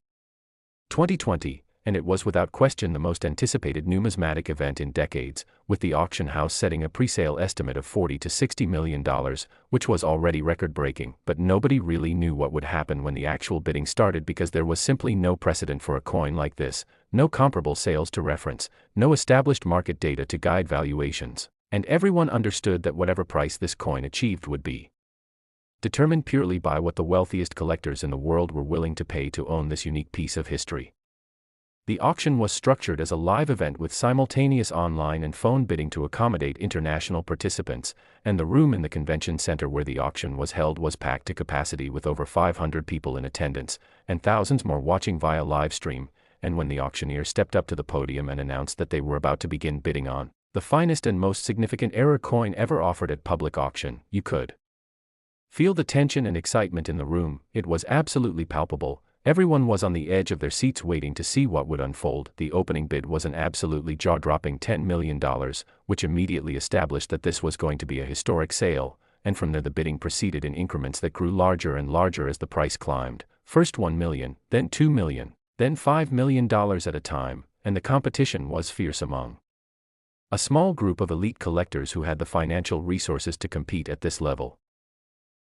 2020, and it was without question the most anticipated numismatic event in decades, with the auction house setting a pre-sale estimate of $40 to $60 million, which was already record-breaking, but nobody really knew what would happen when the actual bidding started because there was simply no precedent for a coin like this, no comparable sales to reference, no established market data to guide valuations, and everyone understood that whatever price this coin achieved would be determined purely by what the wealthiest collectors in the world were willing to pay to own this unique piece of history. The auction was structured as a live event with simultaneous online and phone bidding to accommodate international participants, and the room in the convention center where the auction was held was packed to capacity with over 500 people in attendance, and thousands more watching via live stream. And when the auctioneer stepped up to the podium and announced that they were about to begin bidding on the finest and most significant error coin ever offered at public auction, you could feel the tension and excitement in the room. It was absolutely palpable. Everyone was on the edge of their seats waiting to see what would unfold. The opening bid was an absolutely jaw-dropping $10 million, which immediately established that this was going to be a historic sale, and from there the bidding proceeded in increments that grew larger and larger as the price climbed. First $1 million, then $2 million, then $5 million at a time, and the competition was fierce among a small group of elite collectors who had the financial resources to compete at this level.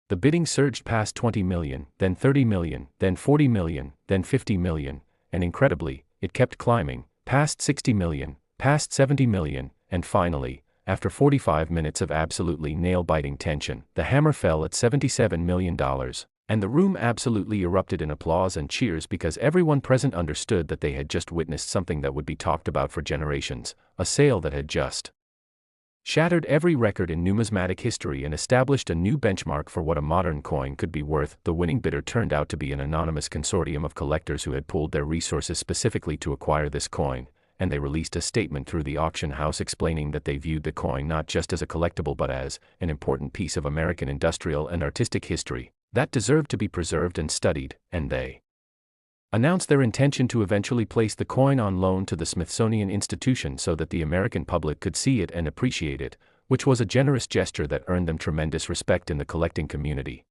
The bidding surged past 20 million, then 30 million, then 40 million, then 50 million, and incredibly, it kept climbing, past 60 million, past 70 million, and finally, after 45 minutes of absolutely nail-biting tension, the hammer fell at $77 million, and the room absolutely erupted in applause and cheers because everyone present understood that they had just witnessed something that would be talked about for generations, a sale that had just shattered every record in numismatic history and established a new benchmark for what a modern coin could be worth. The winning bidder turned out to be an anonymous consortium of collectors who had pooled their resources specifically to acquire this coin, and they released a statement through the auction house explaining that they viewed the coin not just as a collectible but as an important piece of American industrial and artistic history that deserved to be preserved and studied, and they announced their intention to eventually place the coin on loan to the Smithsonian Institution so that the American public could see it and appreciate it, which was a generous gesture that earned them tremendous respect in the collecting community.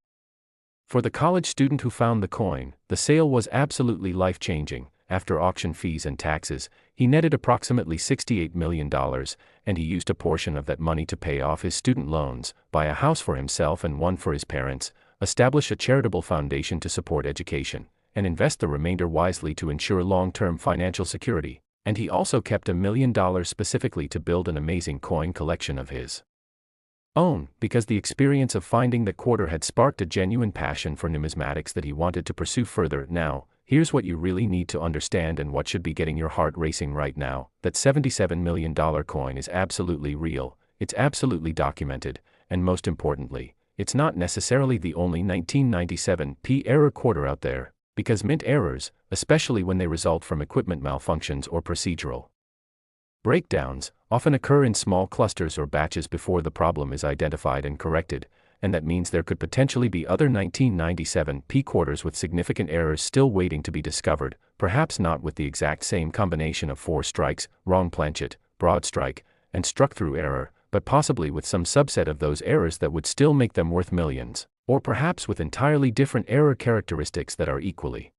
For the college student who found the coin, the sale was absolutely life-changing. After auction fees and taxes, he netted approximately $68 million, and he used a portion of that money to pay off his student loans, buy a house for himself and one for his parents, establish a charitable foundation to support education, and invest the remainder wisely to ensure long-term financial security, and he also kept $1 million specifically to build an amazing coin collection of his own, because the experience of finding the quarter had sparked a genuine passion for numismatics that he wanted to pursue further. Now, here's what you really need to understand and what should be getting your heart racing right now. That $77 million coin is absolutely real, it's absolutely documented, and most importantly, it's not necessarily the only 1997 P error quarter out there, because mint errors, especially when they result from equipment malfunctions or procedural breakdowns, often occur in small clusters or batches before the problem is identified and corrected, and that means there could potentially be other 1997 P quarters with significant errors still waiting to be discovered, perhaps not with the exact same combination of 4 strikes, wrong planchet, broad strike, and struck-through error, but possibly with some subset of those errors that would still make them worth millions, or perhaps with entirely different error characteristics that are equally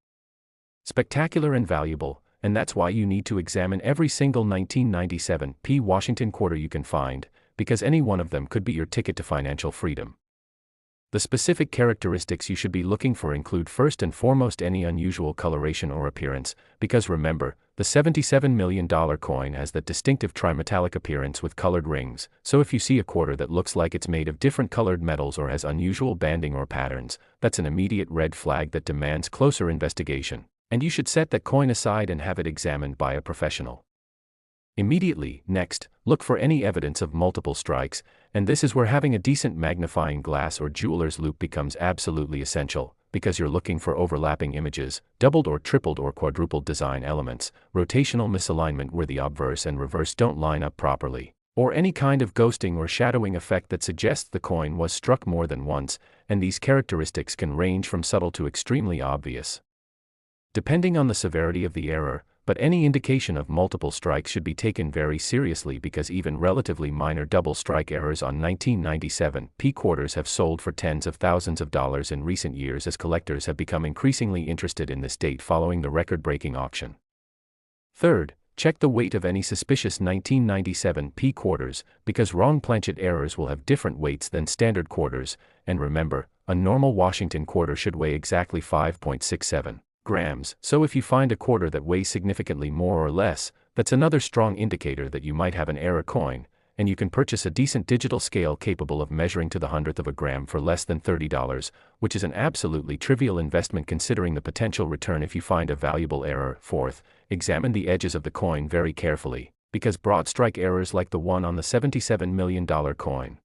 spectacular and valuable, and that's why you need to examine every single 1997 P Washington quarter you can find, because any one of them could be your ticket to financial freedom. The specific characteristics you should be looking for include first and foremost any unusual coloration or appearance, because remember, the $77 million coin has that distinctive trimetallic appearance with colored rings, so if you see a quarter that looks like it's made of different colored metals or has unusual banding or patterns, that's an immediate red flag that demands closer investigation, and you should set that coin aside and have it examined by a professional immediately. Next, look for any evidence of multiple strikes, and this is where having a decent magnifying glass or jeweler's loupe becomes absolutely essential, because you're looking for overlapping images, doubled or tripled or quadrupled design elements, rotational misalignment where the obverse and reverse don't line up properly, or any kind of ghosting or shadowing effect that suggests the coin was struck more than once, and these characteristics can range from subtle to extremely obvious, depending on the severity of the error, but any indication of multiple strikes should be taken very seriously because even relatively minor double strike errors on 1997 P quarters have sold for tens of thousands of dollars in recent years as collectors have become increasingly interested in this date following the record-breaking auction. Third, check the weight of any suspicious 1997 P quarters, because wrong planchet errors will have different weights than standard quarters, and remember, a normal Washington quarter should weigh exactly 5.67 grams, so if you find a quarter that weighs significantly more or less, that's another strong indicator that you might have an error coin, and you can purchase a decent digital scale capable of measuring to the hundredth of a gram for less than $30, which is an absolutely trivial investment considering the potential return if you find a valuable error. Fourth, examine the edges of the coin very carefully, because broad strike errors like the one on the $77 million coin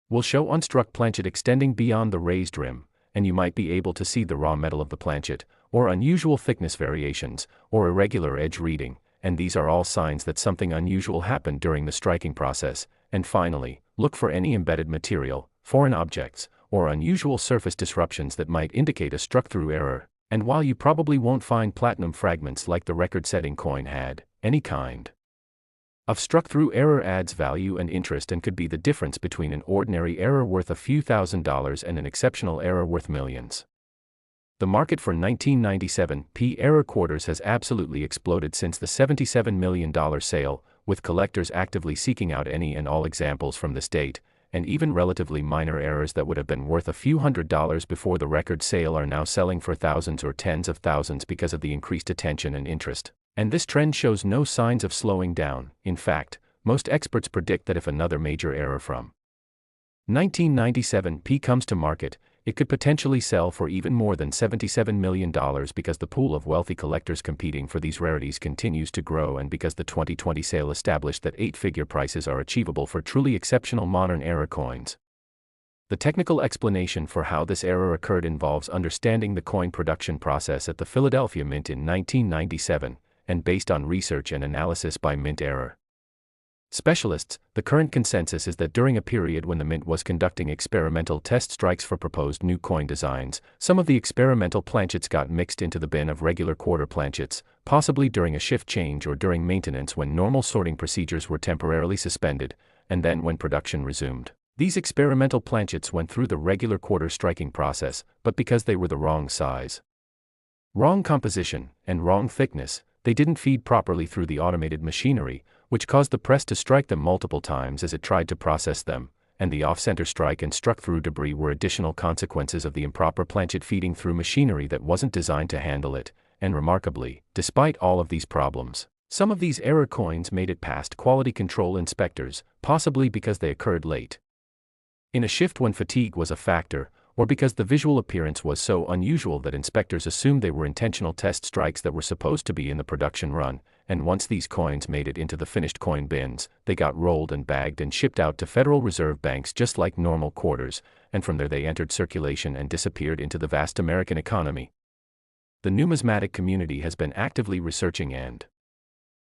will show unstruck planchet extending beyond the raised rim, and you might be able to see the raw metal of the planchet, or unusual thickness variations, or irregular edge reading, and these are all signs that something unusual happened during the striking process. And finally, look for any embedded material, foreign objects, or unusual surface disruptions that might indicate a struck-through error, and while you probably won't find platinum fragments like the record-setting coin had, any kind of struck-through error adds value and interest and could be the difference between an ordinary error worth a few $1,000s and an exceptional error worth millions. The market for 1997 P error quarters has absolutely exploded since the $77 million sale, with collectors actively seeking out any and all examples from this date, and even relatively minor errors that would have been worth a few $100s before the record sale are now selling for thousands or tens of thousands because of the increased attention and interest. And this trend shows no signs of slowing down. In fact, most experts predict that if another major error from 1997 P comes to market, it could potentially sell for even more than $77 million because the pool of wealthy collectors competing for these rarities continues to grow and because the 2020 sale established that 8-figure prices are achievable for truly exceptional modern error coins. The technical explanation for how this error occurred involves understanding the coin production process at the Philadelphia Mint in 1997, and based on research and analysis by mint error specialists, the current consensus is that during a period when the Mint was conducting experimental test strikes for proposed new coin designs, some of the experimental planchets got mixed into the bin of regular quarter planchets, possibly during a shift change or during maintenance when normal sorting procedures were temporarily suspended, and then when production resumed. These experimental planchets went through the regular quarter striking process, but because they were the wrong size, wrong composition, and wrong thickness, they didn't feed properly through the automated machinery, which caused the press to strike them multiple times as it tried to process them, and the off-center strike and struck-through debris were additional consequences of the improper planchet feeding through machinery that wasn't designed to handle it, and remarkably, despite all of these problems, some of these error coins made it past quality control inspectors, possibly because they occurred late in a shift when fatigue was a factor, or because the visual appearance was so unusual that inspectors assumed they were intentional test strikes that were supposed to be in the production run, and once these coins made it into the finished coin bins, they got rolled and bagged and shipped out to Federal Reserve banks just like normal quarters, and from there they entered circulation and disappeared into the vast American economy. The numismatic community has been actively researching and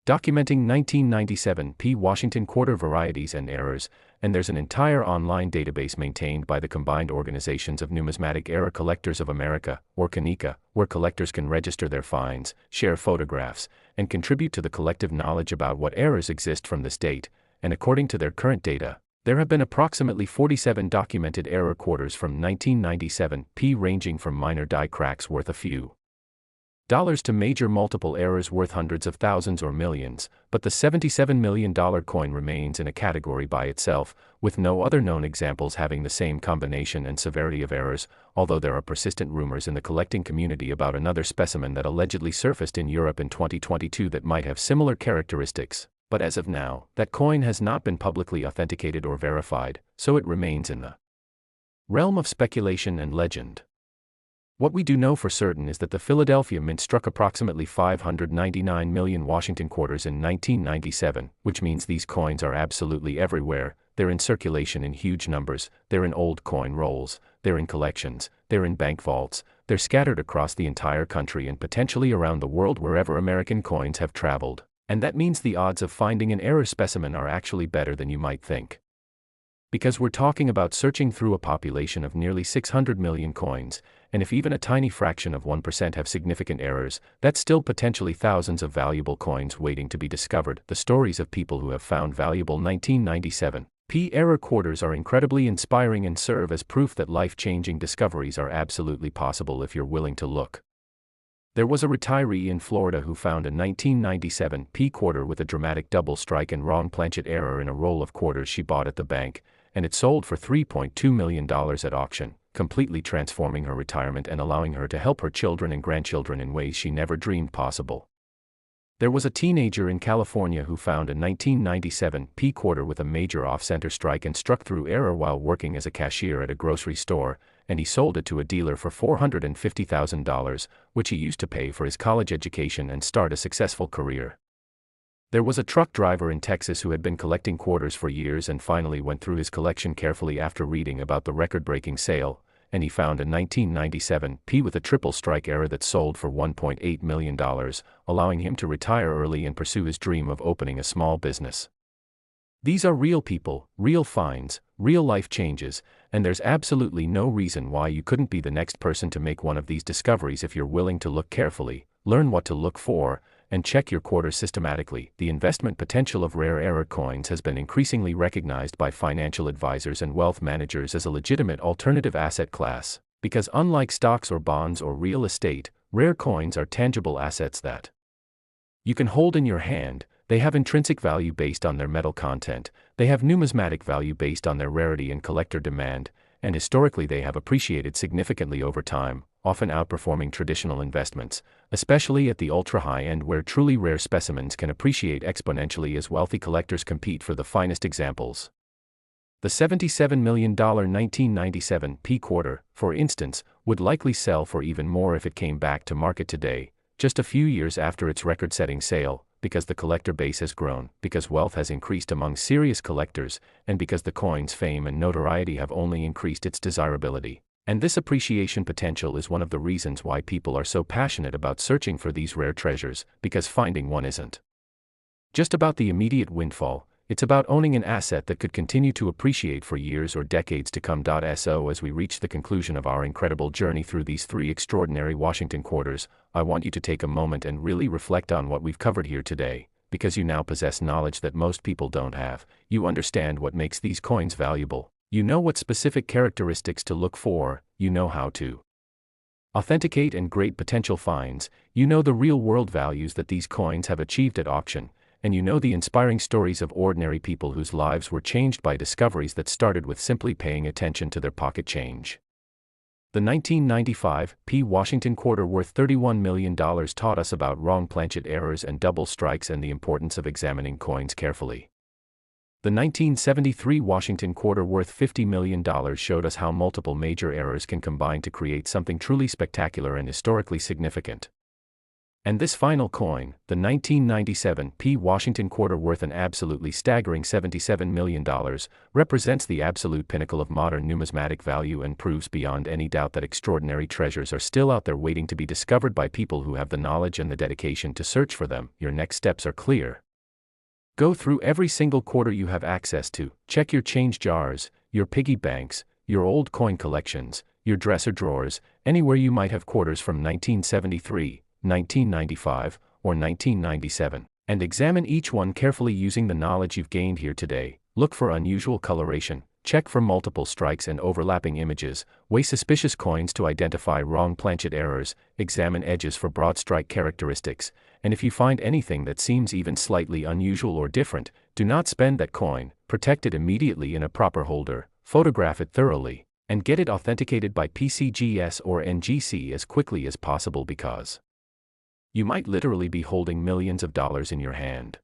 documenting 1997 P Washington quarter varieties and errors, and there's an entire online database maintained by the Combined Organizations of Numismatic Error Collectors of America, or CONECA, where collectors can register their finds, share photographs, and contribute to the collective knowledge about what errors exist from this date, and according to their current data, there have been approximately 47 documented error quarters from 1997 P ranging from minor die cracks worth a few dollars to major multiple errors worth hundreds of thousands or millions, but the $77 million coin remains in a category by itself, with no other known examples having the same combination and severity of errors, although there are persistent rumors in the collecting community about another specimen that allegedly surfaced in Europe in 2022 that might have similar characteristics, but as of now, that coin has not been publicly authenticated or verified, so it remains in the realm of speculation and legend. What we do know for certain is that the Philadelphia Mint struck approximately 599 million Washington quarters in 1997, which means these coins are absolutely everywhere. They're in circulation in huge numbers, they're in old coin rolls, they're in collections, they're in bank vaults, they're scattered across the entire country and potentially around the world wherever American coins have traveled. And that means the odds of finding an error specimen are actually better than you might think. Because we're talking about searching through a population of nearly 600 million coins, and if even a tiny fraction of 1% have significant errors, that's still potentially thousands of valuable coins waiting to be discovered. The stories of people who have found valuable 1997 P error quarters are incredibly inspiring and serve as proof that life-changing discoveries are absolutely possible if you're willing to look. There was a retiree in Florida who found a 1997 P quarter with a dramatic double strike and wrong planchet error in a roll of quarters she bought at the bank, and it sold for $3.2 million at auction, completely transforming her retirement and allowing her to help her children and grandchildren in ways she never dreamed possible. There was a teenager in California who found a 1997 P quarter with a major off-center strike and struck through error while working as a cashier at a grocery store, and he sold it to a dealer for $450,000, which he used to pay for his college education and start a successful career. There was a truck driver in Texas who had been collecting quarters for years and finally went through his collection carefully after reading about the record-breaking sale, and he found a 1997 P with a triple strike error that sold for $1.8 million, allowing him to retire early and pursue his dream of opening a small business. These are real people, real finds, real life changes, and there's absolutely no reason why you couldn't be the next person to make one of these discoveries if you're willing to look carefully, learn what to look for, and check your quarters systematically. The investment potential of rare error coins has been increasingly recognized by financial advisors and wealth managers as a legitimate alternative asset class, because unlike stocks or bonds or real estate, rare coins are tangible assets that you can hold in your hand. They have intrinsic value based on their metal content, they have numismatic value based on their rarity and collector demand, and historically they have appreciated significantly over time, often outperforming traditional investments, especially at the ultra-high end where truly rare specimens can appreciate exponentially as wealthy collectors compete for the finest examples. The $77 million 1997 P quarter, for instance, would likely sell for even more if it came back to market today, just a few years after its record-setting sale, because the collector base has grown, because wealth has increased among serious collectors, and because the coin's fame and notoriety have only increased its desirability. And this appreciation potential is one of the reasons why people are so passionate about searching for these rare treasures, because finding one isn't just about the immediate windfall, it's about owning an asset that could continue to appreciate for years or decades to come. So as we reach the conclusion of our incredible journey through these three extraordinary Washington quarters, I want you to take a moment and really reflect on what we've covered here today, because you now possess knowledge that most people don't have. You understand what makes these coins valuable. You know what specific characteristics to look for, you know how to authenticate and grade potential finds, you know the real-world values that these coins have achieved at auction, and you know the inspiring stories of ordinary people whose lives were changed by discoveries that started with simply paying attention to their pocket change. The 1995 P Washington quarter worth $31 million taught us about wrong planchet errors and double strikes and the importance of examining coins carefully. The 1973 Washington quarter worth $50 million showed us how multiple major errors can combine to create something truly spectacular and historically significant. And this final coin, the 1997 P Washington quarter worth an absolutely staggering $77 million, represents the absolute pinnacle of modern numismatic value and proves beyond any doubt that extraordinary treasures are still out there waiting to be discovered by people who have the knowledge and the dedication to search for them. Your next steps are clear. Go through every single quarter you have access to, check your change jars, your piggy banks, your old coin collections, your dresser drawers, anywhere you might have quarters from 1973, 1995, or 1997, and examine each one carefully using the knowledge you've gained here today. Look for unusual coloration, check for multiple strikes and overlapping images, weigh suspicious coins to identify wrong planchet errors, examine edges for broad strike characteristics, and if you find anything that seems even slightly unusual or different, do not spend that coin, protect it immediately in a proper holder, photograph it thoroughly, and get it authenticated by PCGS or NGC as quickly as possible, because you might literally be holding millions of dollars in your hand.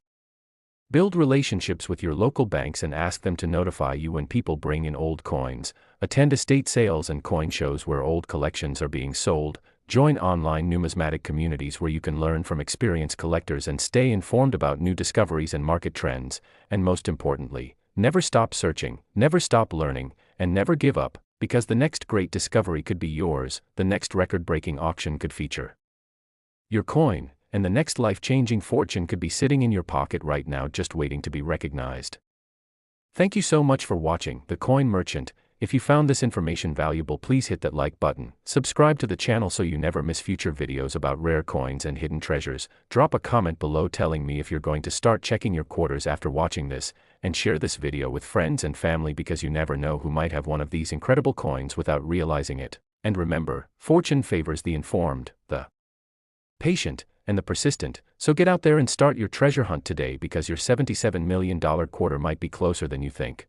Build relationships with your local banks and ask them to notify you when people bring in old coins. Attend estate sales and coin shows where old collections are being sold. Join online numismatic communities where you can learn from experienced collectors and stay informed about new discoveries and market trends. And most importantly, never stop searching, never stop learning, and never give up, because the next great discovery could be yours, the next record-breaking auction could feature your coin, and the next life-changing fortune could be sitting in your pocket right now just waiting to be recognized. Thank you so much for watching The Coin Merchant. If you found this information valuable, please hit that like button, subscribe to the channel so you never miss future videos about rare coins and hidden treasures, drop a comment below telling me if you're going to start checking your quarters after watching this, and share this video with friends and family because you never know who might have one of these incredible coins without realizing it. And remember, fortune favors the informed, the patient, and the persistent, so get out there and start your treasure hunt today because your $77 million quarter might be closer than you think.